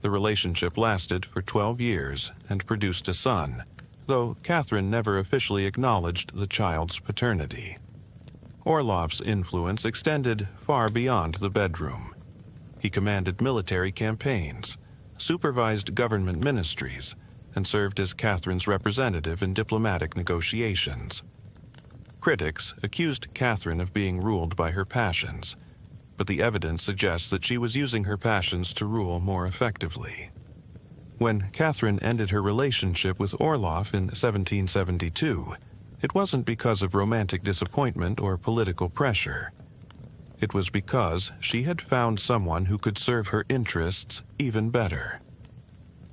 The relationship lasted for 12 years and produced a son, though Catherine never officially acknowledged the child's paternity. Orlov's influence extended far beyond the bedroom. He commanded military campaigns, supervised government ministries, and served as Catherine's representative in diplomatic negotiations. Critics accused Catherine of being ruled by her passions, but the evidence suggests that she was using her passions to rule more effectively. When Catherine ended her relationship with Orlov in 1772, it wasn't because of romantic disappointment or political pressure. It was because she had found someone who could serve her interests even better.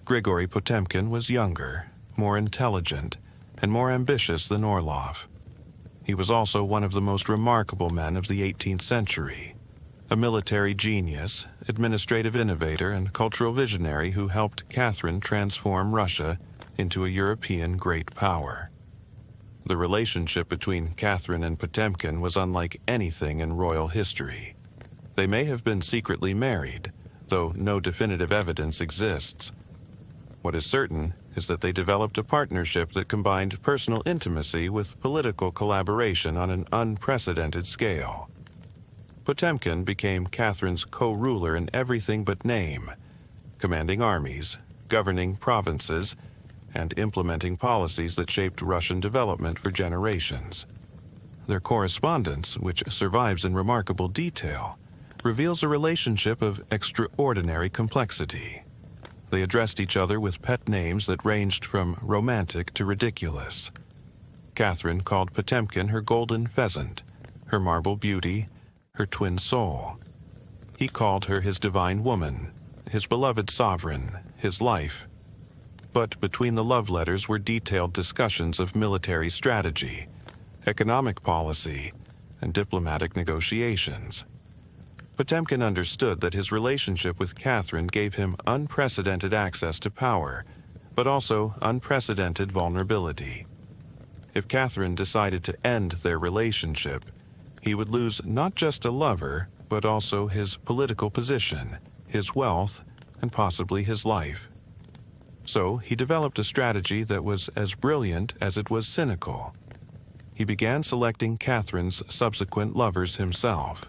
Grigory Potemkin was younger, more intelligent, and more ambitious than Orlov. He was also one of the most remarkable men of the 18th century, a military genius, administrative innovator, and cultural visionary who helped Catherine transform Russia into a European great power. The relationship between Catherine and Potemkin was unlike anything in royal history. They may have been secretly married, though no definitive evidence exists. What is certain is that they developed a partnership that combined personal intimacy with political collaboration on an unprecedented scale. Potemkin became Catherine's co-ruler in everything but name, commanding armies, governing provinces, and implementing policies that shaped Russian development for generations. Their correspondence, which survives in remarkable detail, reveals a relationship of extraordinary complexity. They addressed each other with pet names that ranged from romantic to ridiculous. Catherine called Potemkin her golden pheasant, her marble beauty, her twin soul. He called her his divine woman, his beloved sovereign, his life. But between the love letters were detailed discussions of military strategy, economic policy, and diplomatic negotiations. Potemkin understood that his relationship with Catherine gave him unprecedented access to power, but also unprecedented vulnerability. If Catherine decided to end their relationship, he would lose not just a lover, but also his political position, his wealth, and possibly his life. So he developed a strategy that was as brilliant as it was cynical. He began selecting Catherine's subsequent lovers himself.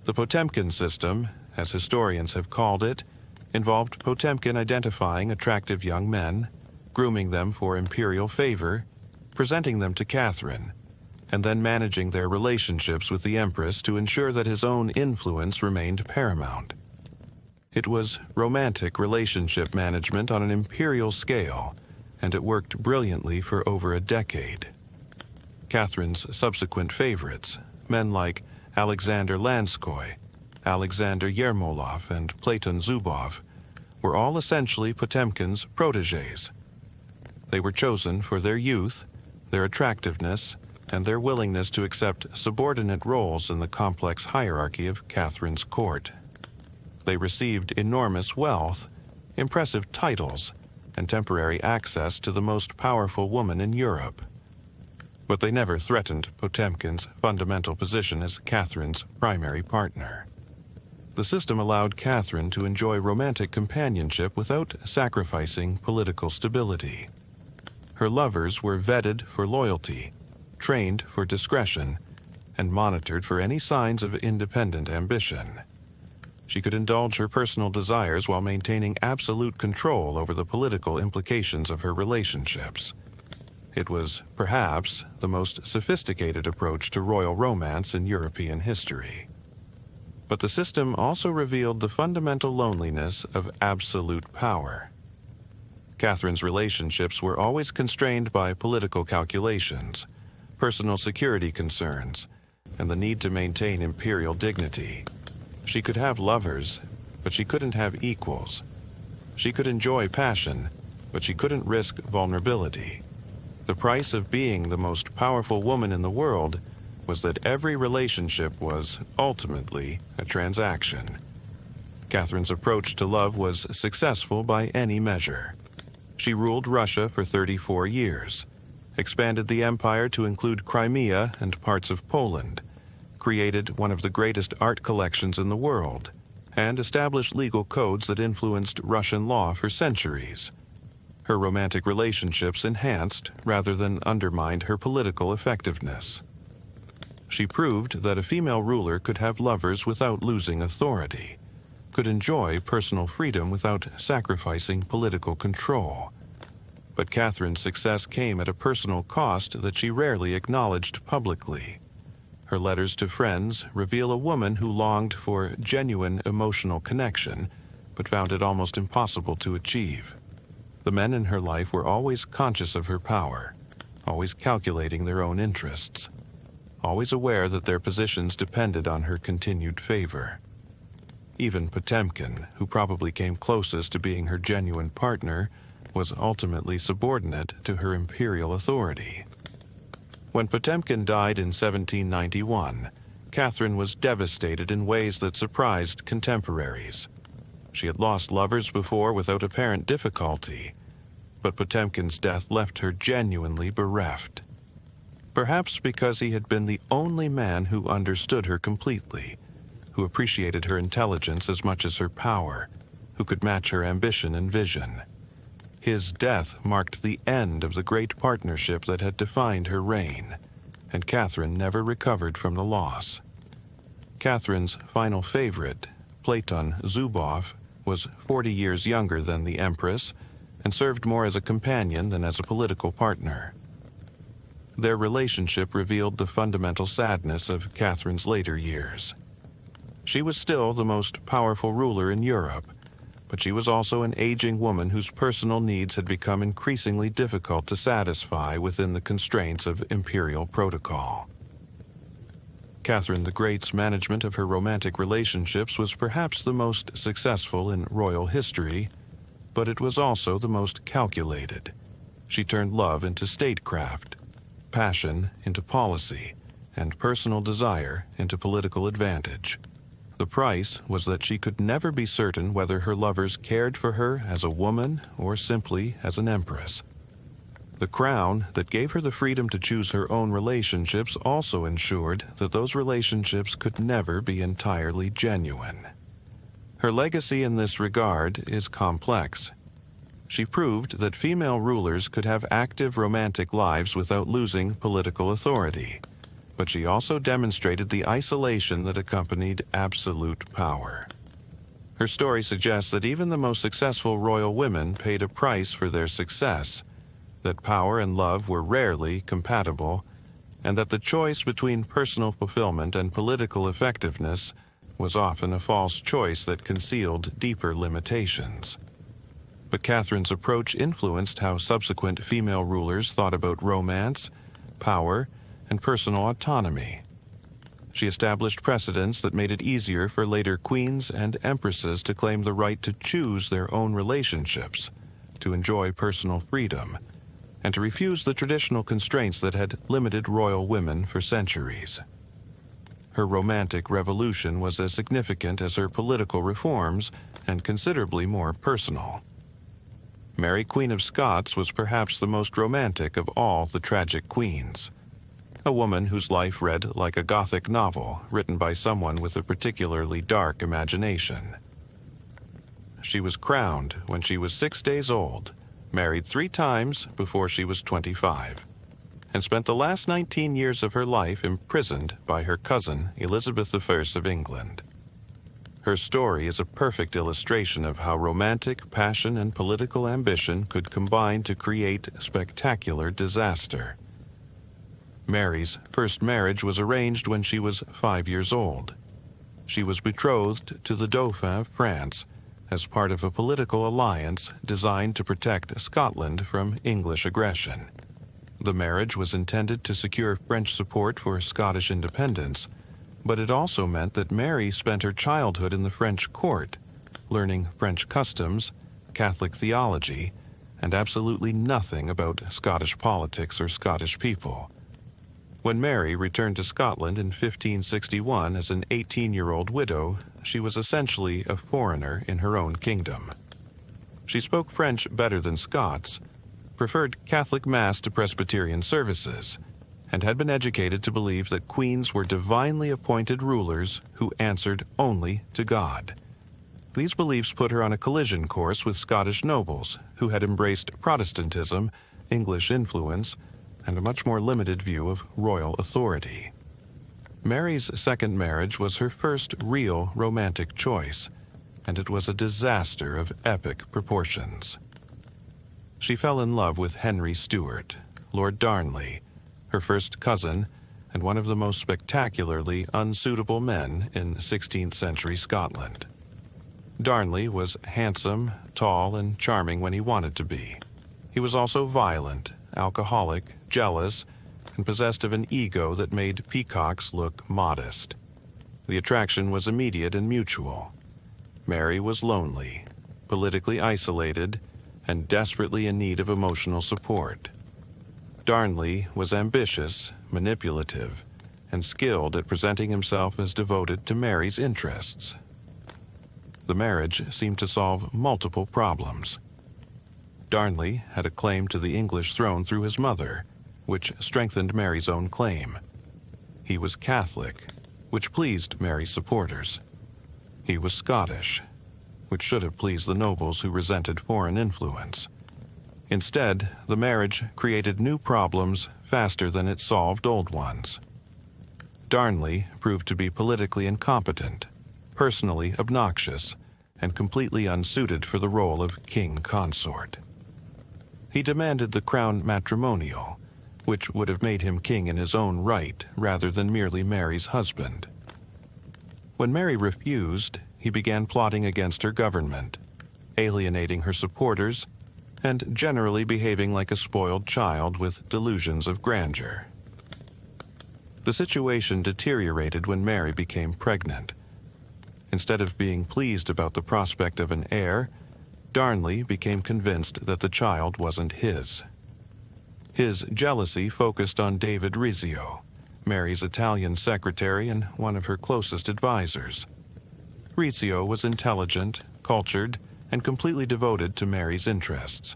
The Potemkin system, as historians have called it, involved Potemkin identifying attractive young men, grooming them for imperial favor, presenting them to Catherine, and then managing their relationships with the Empress to ensure that his own influence remained paramount. It was romantic relationship management on an imperial scale, and it worked brilliantly for over a decade. Catherine's subsequent favorites, men like Alexander Lanskoy, Alexander Yermolov, and Platon Zubov, were all essentially Potemkin's protégés. They were chosen for their youth, their attractiveness, and their willingness to accept subordinate roles in the complex hierarchy of Catherine's court. They received enormous wealth, impressive titles, and temporary access to the most powerful woman in Europe. But they never threatened Potemkin's fundamental position as Catherine's primary partner. The system allowed Catherine to enjoy romantic companionship without sacrificing political stability. Her lovers were vetted for loyalty, trained for discretion, and monitored for any signs of independent ambition. She could indulge her personal desires while maintaining absolute control over the political implications of her relationships. It was, perhaps, the most sophisticated approach to royal romance in European history. But the system also revealed the fundamental loneliness of absolute power. Catherine's relationships were always constrained by political calculations, personal security concerns, and the need to maintain imperial dignity. She could have lovers, but she couldn't have equals. She could enjoy passion, but she couldn't risk vulnerability. The price of being the most powerful woman in the world was that every relationship was, ultimately, a transaction. Catherine's approach to love was successful by any measure. She ruled Russia for 34 years, expanded the empire to include Crimea and parts of Poland, created one of the greatest art collections in the world, and established legal codes that influenced Russian law for centuries. Her romantic relationships enhanced rather than undermined her political effectiveness. She proved that a female ruler could have lovers without losing authority, could enjoy personal freedom without sacrificing political control. But Catherine's success came at a personal cost that she rarely acknowledged publicly. Her letters to friends reveal a woman who longed for genuine emotional connection, but found it almost impossible to achieve. The men in her life were always conscious of her power, always calculating their own interests, always aware that their positions depended on her continued favor. Even Potemkin, who probably came closest to being her genuine partner, was ultimately subordinate to her imperial authority. When Potemkin died in 1791, Catherine was devastated in ways that surprised contemporaries. She had lost lovers before without apparent difficulty, but Potemkin's death left her genuinely bereft. Perhaps because he had been the only man who understood her completely, who appreciated her intelligence as much as her power, who could match her ambition and vision. His death marked the end of the great partnership that had defined her reign, and Catherine never recovered from the loss. Catherine's final favorite, Platon Zubov, was 40 years younger than the Empress and served more as a companion than as a political partner. Their relationship revealed the fundamental sadness of Catherine's later years. She was still the most powerful ruler in Europe, but she was also an aging woman whose personal needs had become increasingly difficult to satisfy within the constraints of imperial protocol. Catherine the Great's management of her romantic relationships was perhaps the most successful in royal history, but it was also the most calculated. She turned love into statecraft, passion into policy, and personal desire into political advantage. The price was that she could never be certain whether her lovers cared for her as a woman or simply as an empress. The crown that gave her the freedom to choose her own relationships also ensured that those relationships could never be entirely genuine. Her legacy in this regard is complex. She proved that female rulers could have active romantic lives without losing political authority, but she also demonstrated the isolation that accompanied absolute power. Her story suggests that even the most successful royal women paid a price for their success, that power and love were rarely compatible, and that the choice between personal fulfillment and political effectiveness was often a false choice that concealed deeper limitations. But Catherine's approach influenced how subsequent female rulers thought about romance, power, and personal autonomy. She established precedents that made it easier for later queens and empresses to claim the right to choose their own relationships, to enjoy personal freedom, and to refuse the traditional constraints that had limited royal women for centuries. Her romantic revolution was as significant as her political reforms and considerably more personal. Mary, Queen of Scots, was perhaps the most romantic of all the tragic queens. A woman whose life read like a Gothic novel written by someone with a particularly dark imagination. She was crowned when she was 6 days old, married 3 times before she was 25, and spent the last 19 years of her life imprisoned by her cousin, Elizabeth I of England. Her story is a perfect illustration of how romantic passion and political ambition could combine to create spectacular disaster. Mary's first marriage was arranged when she was 5 years old. She was betrothed to the Dauphin of France as part of a political alliance designed to protect Scotland from English aggression. The marriage was intended to secure French support for Scottish independence, but it also meant that Mary spent her childhood in the French court, learning French customs, Catholic theology, and absolutely nothing about Scottish politics or Scottish people. When Mary returned to Scotland in 1561 as an 18-year-old widow, she was essentially a foreigner in her own kingdom. She spoke French better than Scots, preferred Catholic Mass to Presbyterian services, and had been educated to believe that queens were divinely appointed rulers who answered only to God. These beliefs put her on a collision course with Scottish nobles who had embraced Protestantism, English influence, and a much more limited view of royal authority. Mary's second marriage was her first real romantic choice, and it was a disaster of epic proportions. She fell in love with Henry Stuart, Lord Darnley, her first cousin, and one of the most spectacularly unsuitable men in 16th century Scotland. Darnley was handsome, tall, and charming when he wanted to be. He was also violent, alcoholic, jealous, and possessed of an ego that made peacocks look modest. The attraction was immediate and mutual. Mary was lonely, politically isolated, and desperately in need of emotional support. Darnley was ambitious, manipulative, and skilled at presenting himself as devoted to Mary's interests. The marriage seemed to solve multiple problems. Darnley had a claim to the English throne through his mother, which strengthened Mary's own claim. He was Catholic, which pleased Mary's supporters. He was Scottish, which should have pleased the nobles who resented foreign influence. Instead, the marriage created new problems faster than it solved old ones. Darnley proved to be politically incompetent, personally obnoxious, and completely unsuited for the role of king consort. He demanded the crown matrimonial, which would have made him king in his own right rather than merely Mary's husband. When Mary refused, he began plotting against her government, alienating her supporters, and generally behaving like a spoiled child with delusions of grandeur. The situation deteriorated when Mary became pregnant. Instead of being pleased about the prospect of an heir, Darnley became convinced that the child wasn't his. His jealousy focused on David Rizzio, Mary's Italian secretary and one of her closest advisors. Rizzio was intelligent, cultured, and completely devoted to Mary's interests.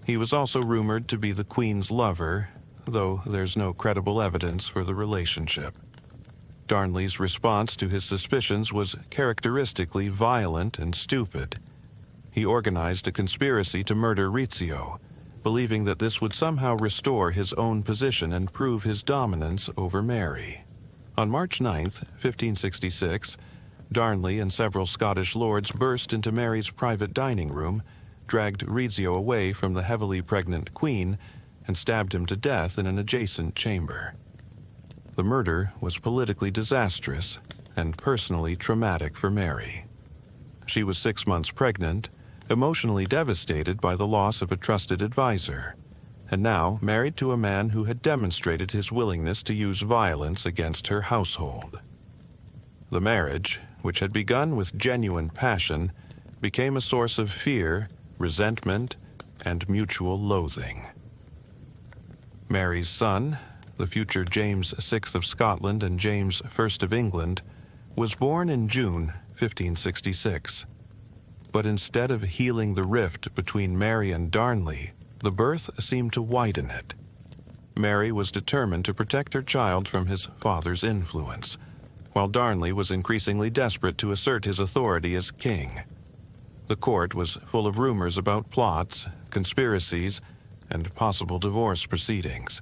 He was also rumored to be the Queen's lover, though there's no credible evidence for the relationship. Darnley's response to his suspicions was characteristically violent and stupid. he organized a conspiracy to murder Rizzio, believing that this would somehow restore his own position and prove his dominance over Mary. On March 9, 1566, Darnley and several Scottish lords burst into Mary's private dining room, dragged Rizzio away from the heavily pregnant queen, and stabbed him to death in an adjacent chamber. The murder was politically disastrous and personally traumatic for Mary. She was 6 months pregnant, emotionally devastated by the loss of a trusted advisor, and now married to a man who had demonstrated his willingness to use violence against her household. The marriage, which had begun with genuine passion, became a source of fear, resentment, and mutual loathing. Mary's son, the future James VI of Scotland and James I of England, was born in June 1566. But instead of healing the rift between Mary and Darnley, the birth seemed to widen it. Mary was determined to protect her child from his father's influence, while Darnley was increasingly desperate to assert his authority as king. The court was full of rumors about plots, conspiracies, and possible divorce proceedings.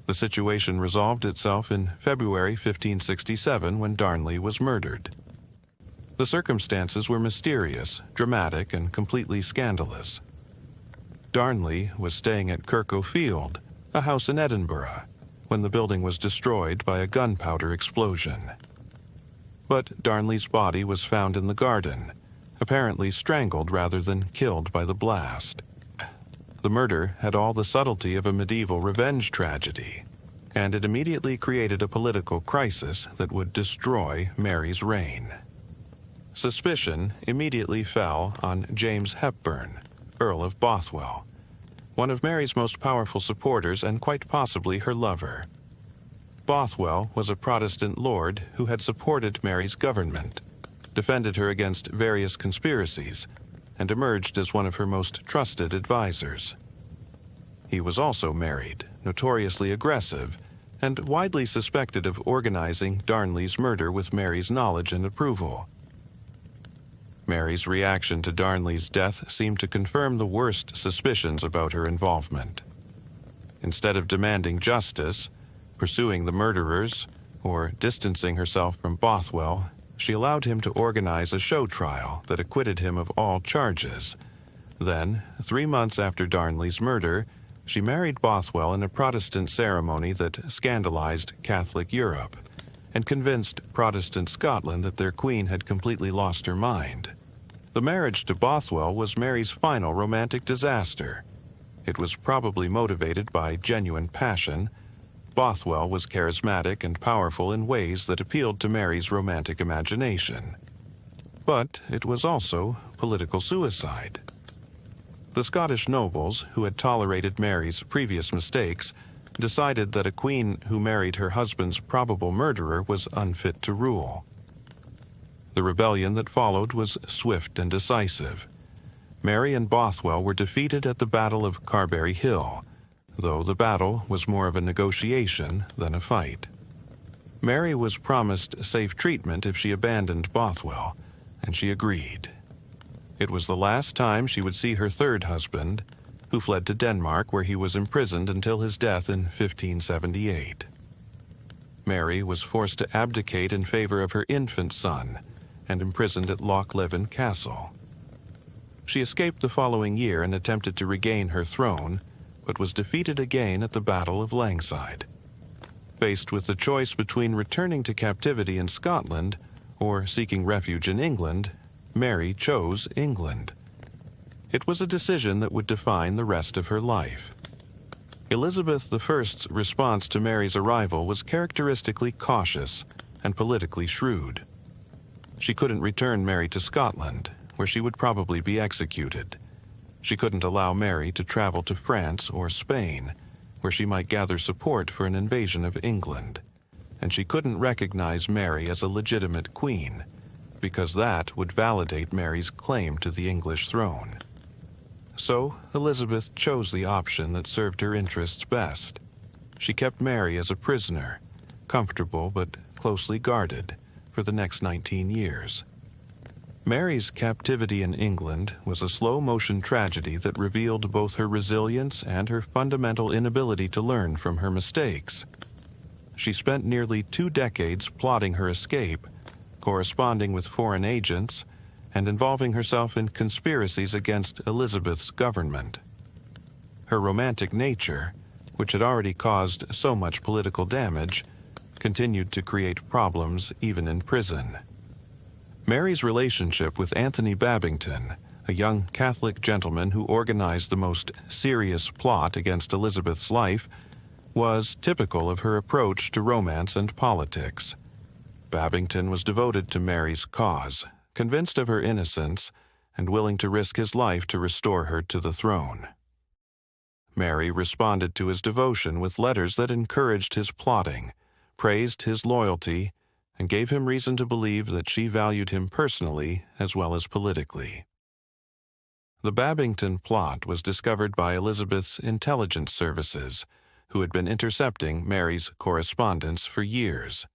The situation resolved itself in February 1567 when Darnley was murdered. The circumstances were mysterious, dramatic, and completely scandalous. Darnley was staying at Kirko Field, a house in Edinburgh, when the building was destroyed by a gunpowder explosion. But Darnley's body was found in the garden, apparently strangled rather than killed by the blast. The murder had all the subtlety of a medieval revenge tragedy, and it immediately created a political crisis that would destroy Mary's reign. Suspicion immediately fell on James Hepburn, Earl of Bothwell, one of Mary's most powerful supporters and quite possibly her lover. Bothwell was a Protestant lord who had supported Mary's government, defended her against various conspiracies, and emerged as one of her most trusted advisors. He was also married, notoriously aggressive, and widely suspected of organizing Darnley's murder with Mary's knowledge and approval. Mary's reaction to Darnley's death seemed to confirm the worst suspicions about her involvement. Instead of demanding justice, pursuing the murderers, or distancing herself from Bothwell, she allowed him to organize a show trial that acquitted him of all charges. Then, 3 months after Darnley's murder, she married Bothwell in a Protestant ceremony that scandalized Catholic Europe and convinced Protestant Scotland that their queen had completely lost her mind. The marriage to Bothwell was Mary's final romantic disaster. It was probably motivated by genuine passion. Bothwell was charismatic and powerful in ways that appealed to Mary's romantic imagination. But it was also political suicide. The Scottish nobles, who had tolerated Mary's previous mistakes, decided that a queen who married her husband's probable murderer was unfit to rule. The rebellion that followed was swift and decisive. Mary and Bothwell were defeated at the Battle of Carberry Hill, though the battle was more of a negotiation than a fight. Mary was promised safe treatment if she abandoned Bothwell, and she agreed. It was the last time she would see her third husband, who fled to Denmark where he was imprisoned until his death in 1578. Mary was forced to abdicate in favor of her infant son and imprisoned at Loch Leven Castle. She escaped the following year and attempted to regain her throne, but was defeated again at the Battle of Langside. Faced with the choice between returning to captivity in Scotland or seeking refuge in England, Mary chose England. It was a decision that would define the rest of her life. Elizabeth I's response to Mary's arrival was characteristically cautious and politically shrewd. She couldn't return Mary to Scotland, where she would probably be executed. She couldn't allow Mary to travel to France or Spain, where she might gather support for an invasion of England. And she couldn't recognize Mary as a legitimate queen, because that would validate Mary's claim to the English throne. So Elizabeth chose the option that served her interests best. She kept Mary as a prisoner, comfortable but closely guarded, for the next 19 years. Mary's captivity in England was a slow-motion tragedy that revealed both her resilience and her fundamental inability to learn from her mistakes. She spent nearly 2 decades plotting her escape, corresponding with foreign agents, and involving herself in conspiracies against Elizabeth's government. Her romantic nature, which had already caused so much political damage, continued to create problems even in prison. Mary's relationship with Anthony Babington, a young Catholic gentleman who organized the most serious plot against Elizabeth's life, was typical of her approach to romance and politics. Babington was devoted to Mary's cause, convinced of her innocence, and willing to risk his life to restore her to the throne. Mary responded to his devotion with letters that encouraged his plotting, praised his loyalty, and gave him reason to believe that she valued him personally as well as politically. The Babington plot was discovered by Elizabeth's intelligence services, who had been intercepting Mary's correspondence for years.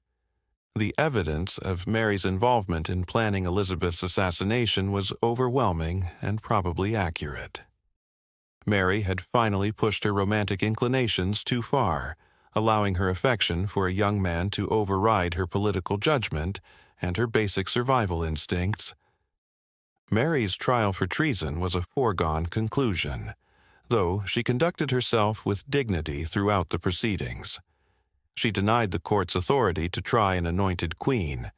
The evidence of Mary's involvement in planning Elizabeth's assassination was overwhelming and probably accurate. Mary had finally pushed her romantic inclinations too far, allowing her affection for a young man to override her political judgment and her basic survival instincts. Mary's trial for treason was a foregone conclusion, though she conducted herself with dignity throughout the proceedings. She denied the court's authority to try an anointed queen,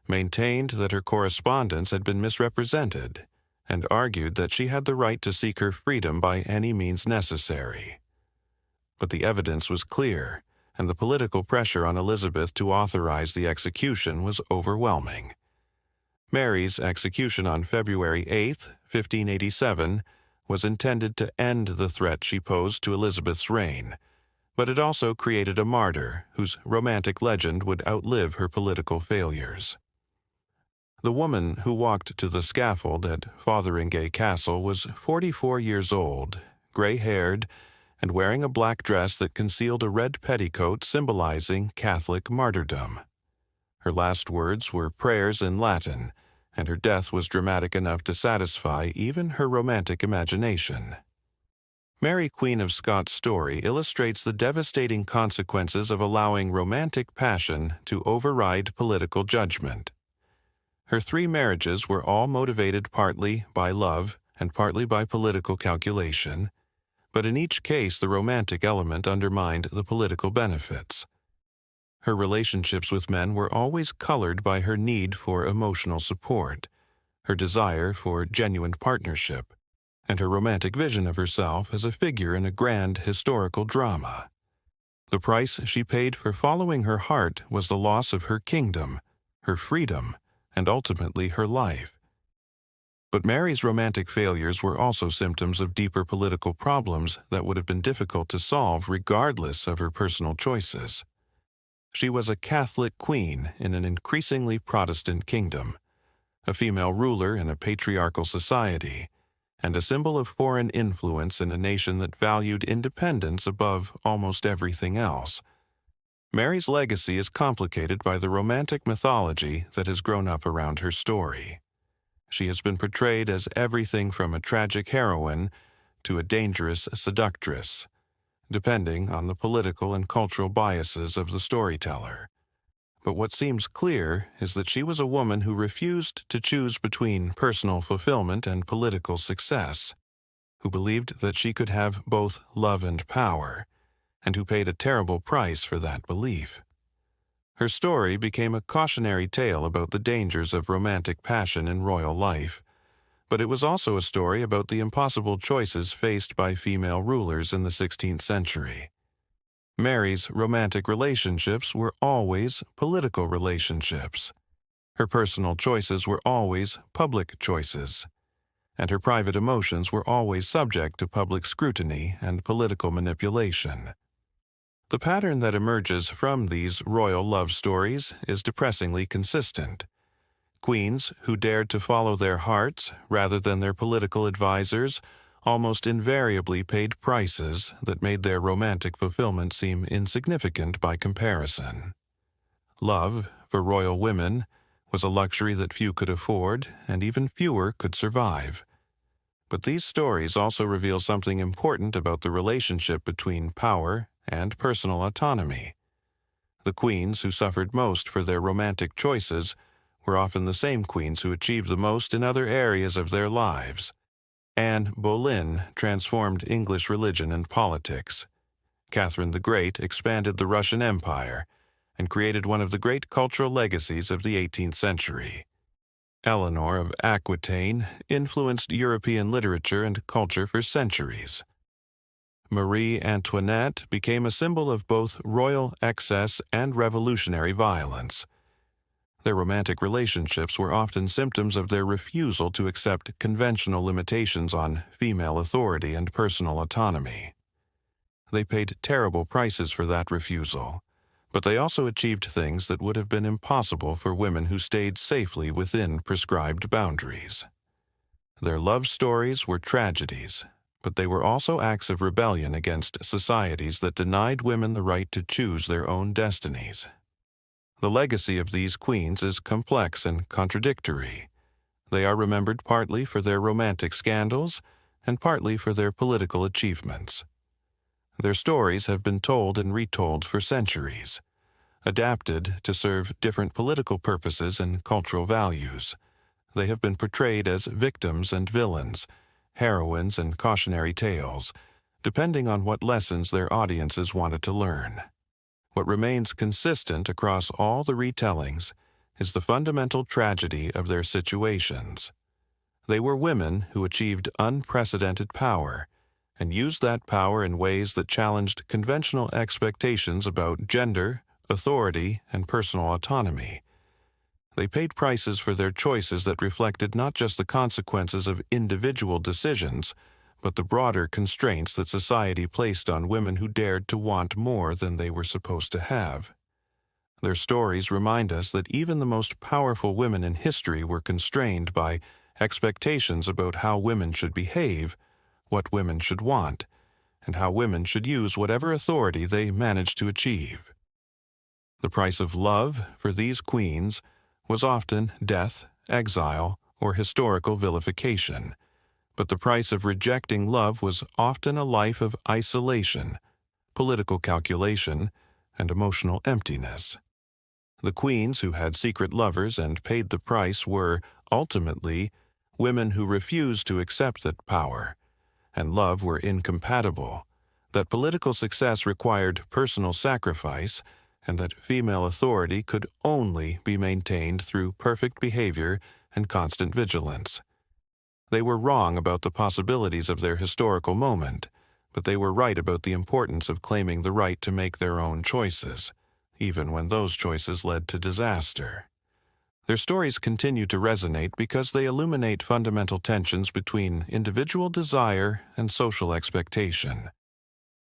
maintained that her correspondence had been misrepresented, and argued that she had the right to seek her freedom by any means necessary. But the evidence was clear, and the political pressure on Elizabeth to authorize the execution was overwhelming. Mary's execution on February 8, 1587, was intended to end the threat she posed to Elizabeth's reign, but it also created a martyr whose romantic legend would outlive her political failures. The woman who walked to the scaffold at Fotheringay Castle was 44 years old, gray-haired, and wearing a black dress that concealed a red petticoat symbolizing Catholic martyrdom. Her last words were prayers in Latin, and her death was dramatic enough to satisfy even her romantic imagination. Mary, Queen of Scots' story illustrates the devastating consequences of allowing romantic passion to override political judgment. Her 3 marriages were all motivated partly by love and partly by political calculation, but in each case the romantic element undermined the political benefits. Her relationships with men were always colored by her need for emotional support, her desire for genuine partnership, and her romantic vision of herself as a figure in a grand historical drama. The price she paid for following her heart was the loss of her kingdom, her freedom, and ultimately her life. But Mary's romantic failures were also symptoms of deeper political problems that would have been difficult to solve regardless of her personal choices. She was a Catholic queen in an increasingly Protestant kingdom, a female ruler in a patriarchal society, and a symbol of foreign influence in a nation that valued independence above almost everything else. Mary's legacy is complicated by the romantic mythology that has grown up around her story. She has been portrayed as everything from a tragic heroine to a dangerous seductress, depending on the political and cultural biases of the storyteller. But what seems clear is that she was a woman who refused to choose between personal fulfillment and political success, who believed that she could have both love and power, and who paid a terrible price for that belief. Her story became a cautionary tale about the dangers of romantic passion in royal life, but it was also a story about the impossible choices faced by female rulers in the 16th century. Mary's romantic relationships were always political relationships. Her personal choices were always public choices, and her private emotions were always subject to public scrutiny and political manipulation. The pattern that emerges from these royal love stories is depressingly consistent. Queens who dared to follow their hearts rather than their political advisors almost invariably paid prices that made their romantic fulfillment seem insignificant by comparison. Love, for royal women, was a luxury that few could afford, and even fewer could survive. But these stories also reveal something important about the relationship between power and personal autonomy. The queens who suffered most for their romantic choices were often the same queens who achieved the most in other areas of their lives. Anne Boleyn transformed English religion and politics. Catherine the Great expanded the Russian Empire and created one of the great cultural legacies of the 18th century. Eleanor of Aquitaine influenced European literature and culture for centuries. Marie Antoinette became a symbol of both royal excess and revolutionary violence. Their romantic relationships were often symptoms of their refusal to accept conventional limitations on female authority and personal autonomy. They paid terrible prices for that refusal, but they also achieved things that would have been impossible for women who stayed safely within prescribed boundaries. Their love stories were tragedies, but they were also acts of rebellion against societies that denied women the right to choose their own destinies. The legacy of these queens is complex and contradictory. They are remembered partly for their romantic scandals and partly for their political achievements. Their stories have been told and retold for centuries, adapted to serve different political purposes and cultural values. They have been portrayed as victims and villains, heroines and cautionary tales, depending on what lessons their audiences wanted to learn. What remains consistent across all the retellings is the fundamental tragedy of their situations. They were women who achieved unprecedented power and used that power in ways that challenged conventional expectations about gender, authority, and personal autonomy. They paid prices for their choices that reflected not just the consequences of individual decisions, but the broader constraints that society placed on women who dared to want more than they were supposed to have. Their stories remind us that even the most powerful women in history were constrained by expectations about how women should behave, what women should want, and how women should use whatever authority they managed to achieve. The price of love for these queens was often death, exile, or historical vilification, but the price of rejecting love was often a life of isolation, political calculation, and emotional emptiness. The queens who had secret lovers and paid the price were, ultimately, women who refused to accept that power and love were incompatible, that political success required personal sacrifice, and that female authority could only be maintained through perfect behavior and constant vigilance. They were wrong about the possibilities of their historical moment, but they were right about the importance of claiming the right to make their own choices, even when those choices led to disaster. Their stories continue to resonate because they illuminate fundamental tensions between individual desire and social expectation,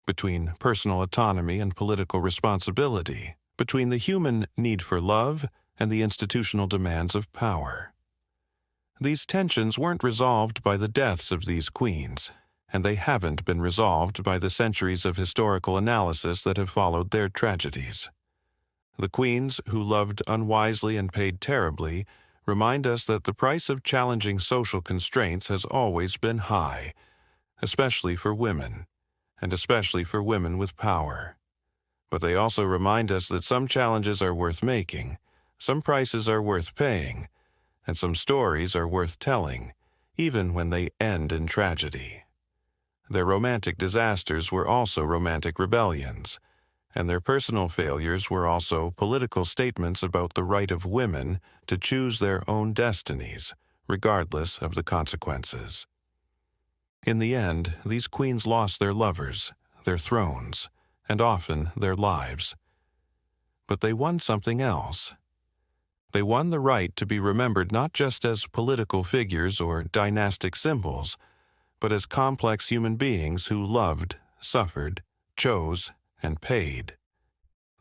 between personal autonomy and political responsibility, between the human need for love and the institutional demands of power. These tensions weren't resolved by the deaths of these queens, and they haven't been resolved by the centuries of historical analysis that have followed their tragedies. The queens who loved unwisely and paid terribly remind us that the price of challenging social constraints has always been high, especially for women, and especially for women with power. But they also remind us that some challenges are worth making, some prices are worth paying, and some stories are worth telling, even when they end in tragedy. Their romantic disasters were also romantic rebellions, and their personal failures were also political statements about the right of women to choose their own destinies, regardless of the consequences. In the end, these queens lost their lovers, their thrones, and often their lives. But they won something else. They won the right to be remembered not just as political figures or dynastic symbols, but as complex human beings who loved, suffered, chose, and paid.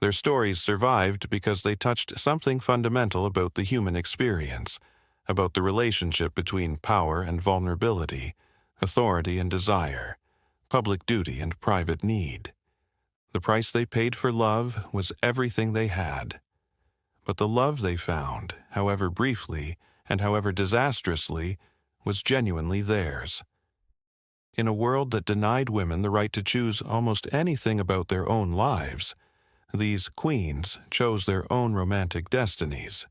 Their stories survived because they touched something fundamental about the human experience, about the relationship between power and vulnerability, authority and desire, public duty and private need. The price they paid for love was everything they had. But the love they found, however briefly and however disastrously, was genuinely theirs. In a world that denied women the right to choose almost anything about their own lives, these queens chose their own romantic destinies.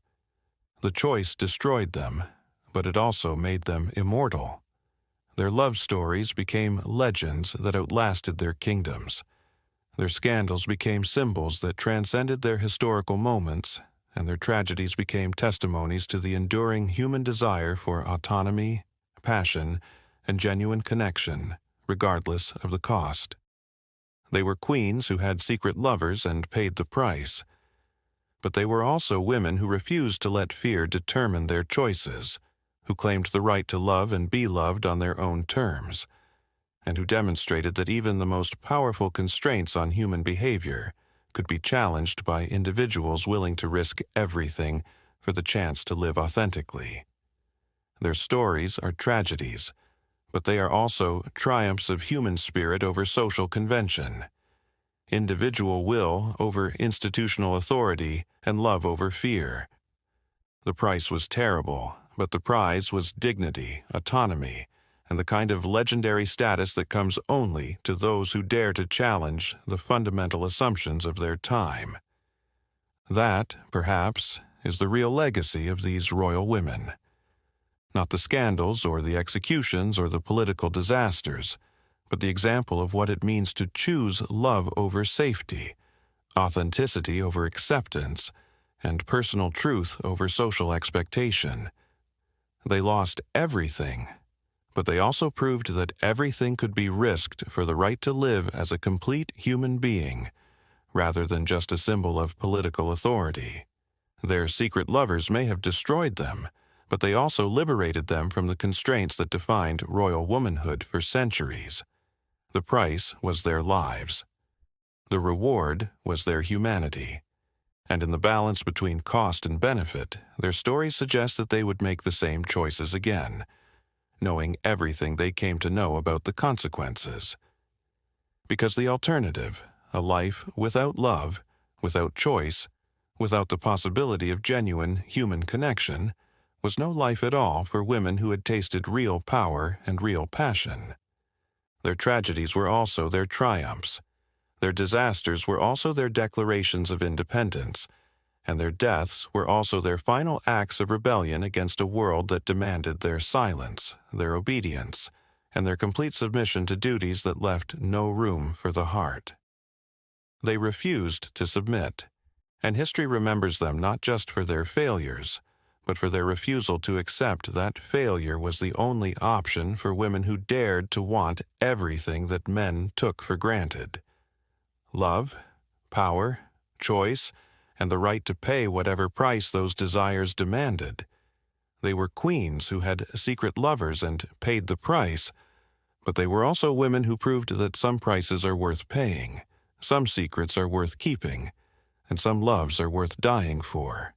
The choice destroyed them, but it also made them immortal. Their love stories became legends that outlasted their kingdoms. Their scandals became symbols that transcended their historical moments, and their tragedies became testimonies to the enduring human desire for autonomy, passion, and genuine connection, regardless of the cost. They were queens who had secret lovers and paid the price. But they were also women who refused to let fear determine their choices, who claimed the right to love and be loved on their own terms, and who demonstrated that even the most powerful constraints on human behavior could be challenged by individuals willing to risk everything for the chance to live authentically. Their stories are tragedies, but they are also triumphs of human spirit over social convention, individual will over institutional authority, and love over fear. The price was terrible, but the prize was dignity, autonomy, and the kind of legendary status that comes only to those who dare to challenge the fundamental assumptions of their time. That, perhaps, is the real legacy of these royal women. Not the scandals or the executions or the political disasters, but the example of what it means to choose love over safety, authenticity over acceptance, and personal truth over social expectation. They lost everything, but they also proved that everything could be risked for the right to live as a complete human being, rather than just a symbol of political authority. Their secret lovers may have destroyed them, but they also liberated them from the constraints that defined royal womanhood for centuries. The price was their lives. The reward was their humanity. And in the balance between cost and benefit, their stories suggest that they would make the same choices again, knowing everything they came to know about the consequences. Because the alternative, a life without love, without choice, without the possibility of genuine human connection, was no life at all for women who had tasted real power and real passion. Their tragedies were also their triumphs. Their disasters were also their declarations of independence, and their deaths were also their final acts of rebellion against a world that demanded their silence, their obedience, and their complete submission to duties that left no room for the heart. They refused to submit, and history remembers them not just for their failures, but for their refusal to accept that failure was the only option for women who dared to want everything that men took for granted. Love, power, choice, and the right to pay whatever price those desires demanded. They were queens who had secret lovers and paid the price, but they were also women who proved that some prices are worth paying, some secrets are worth keeping, and some loves are worth dying for.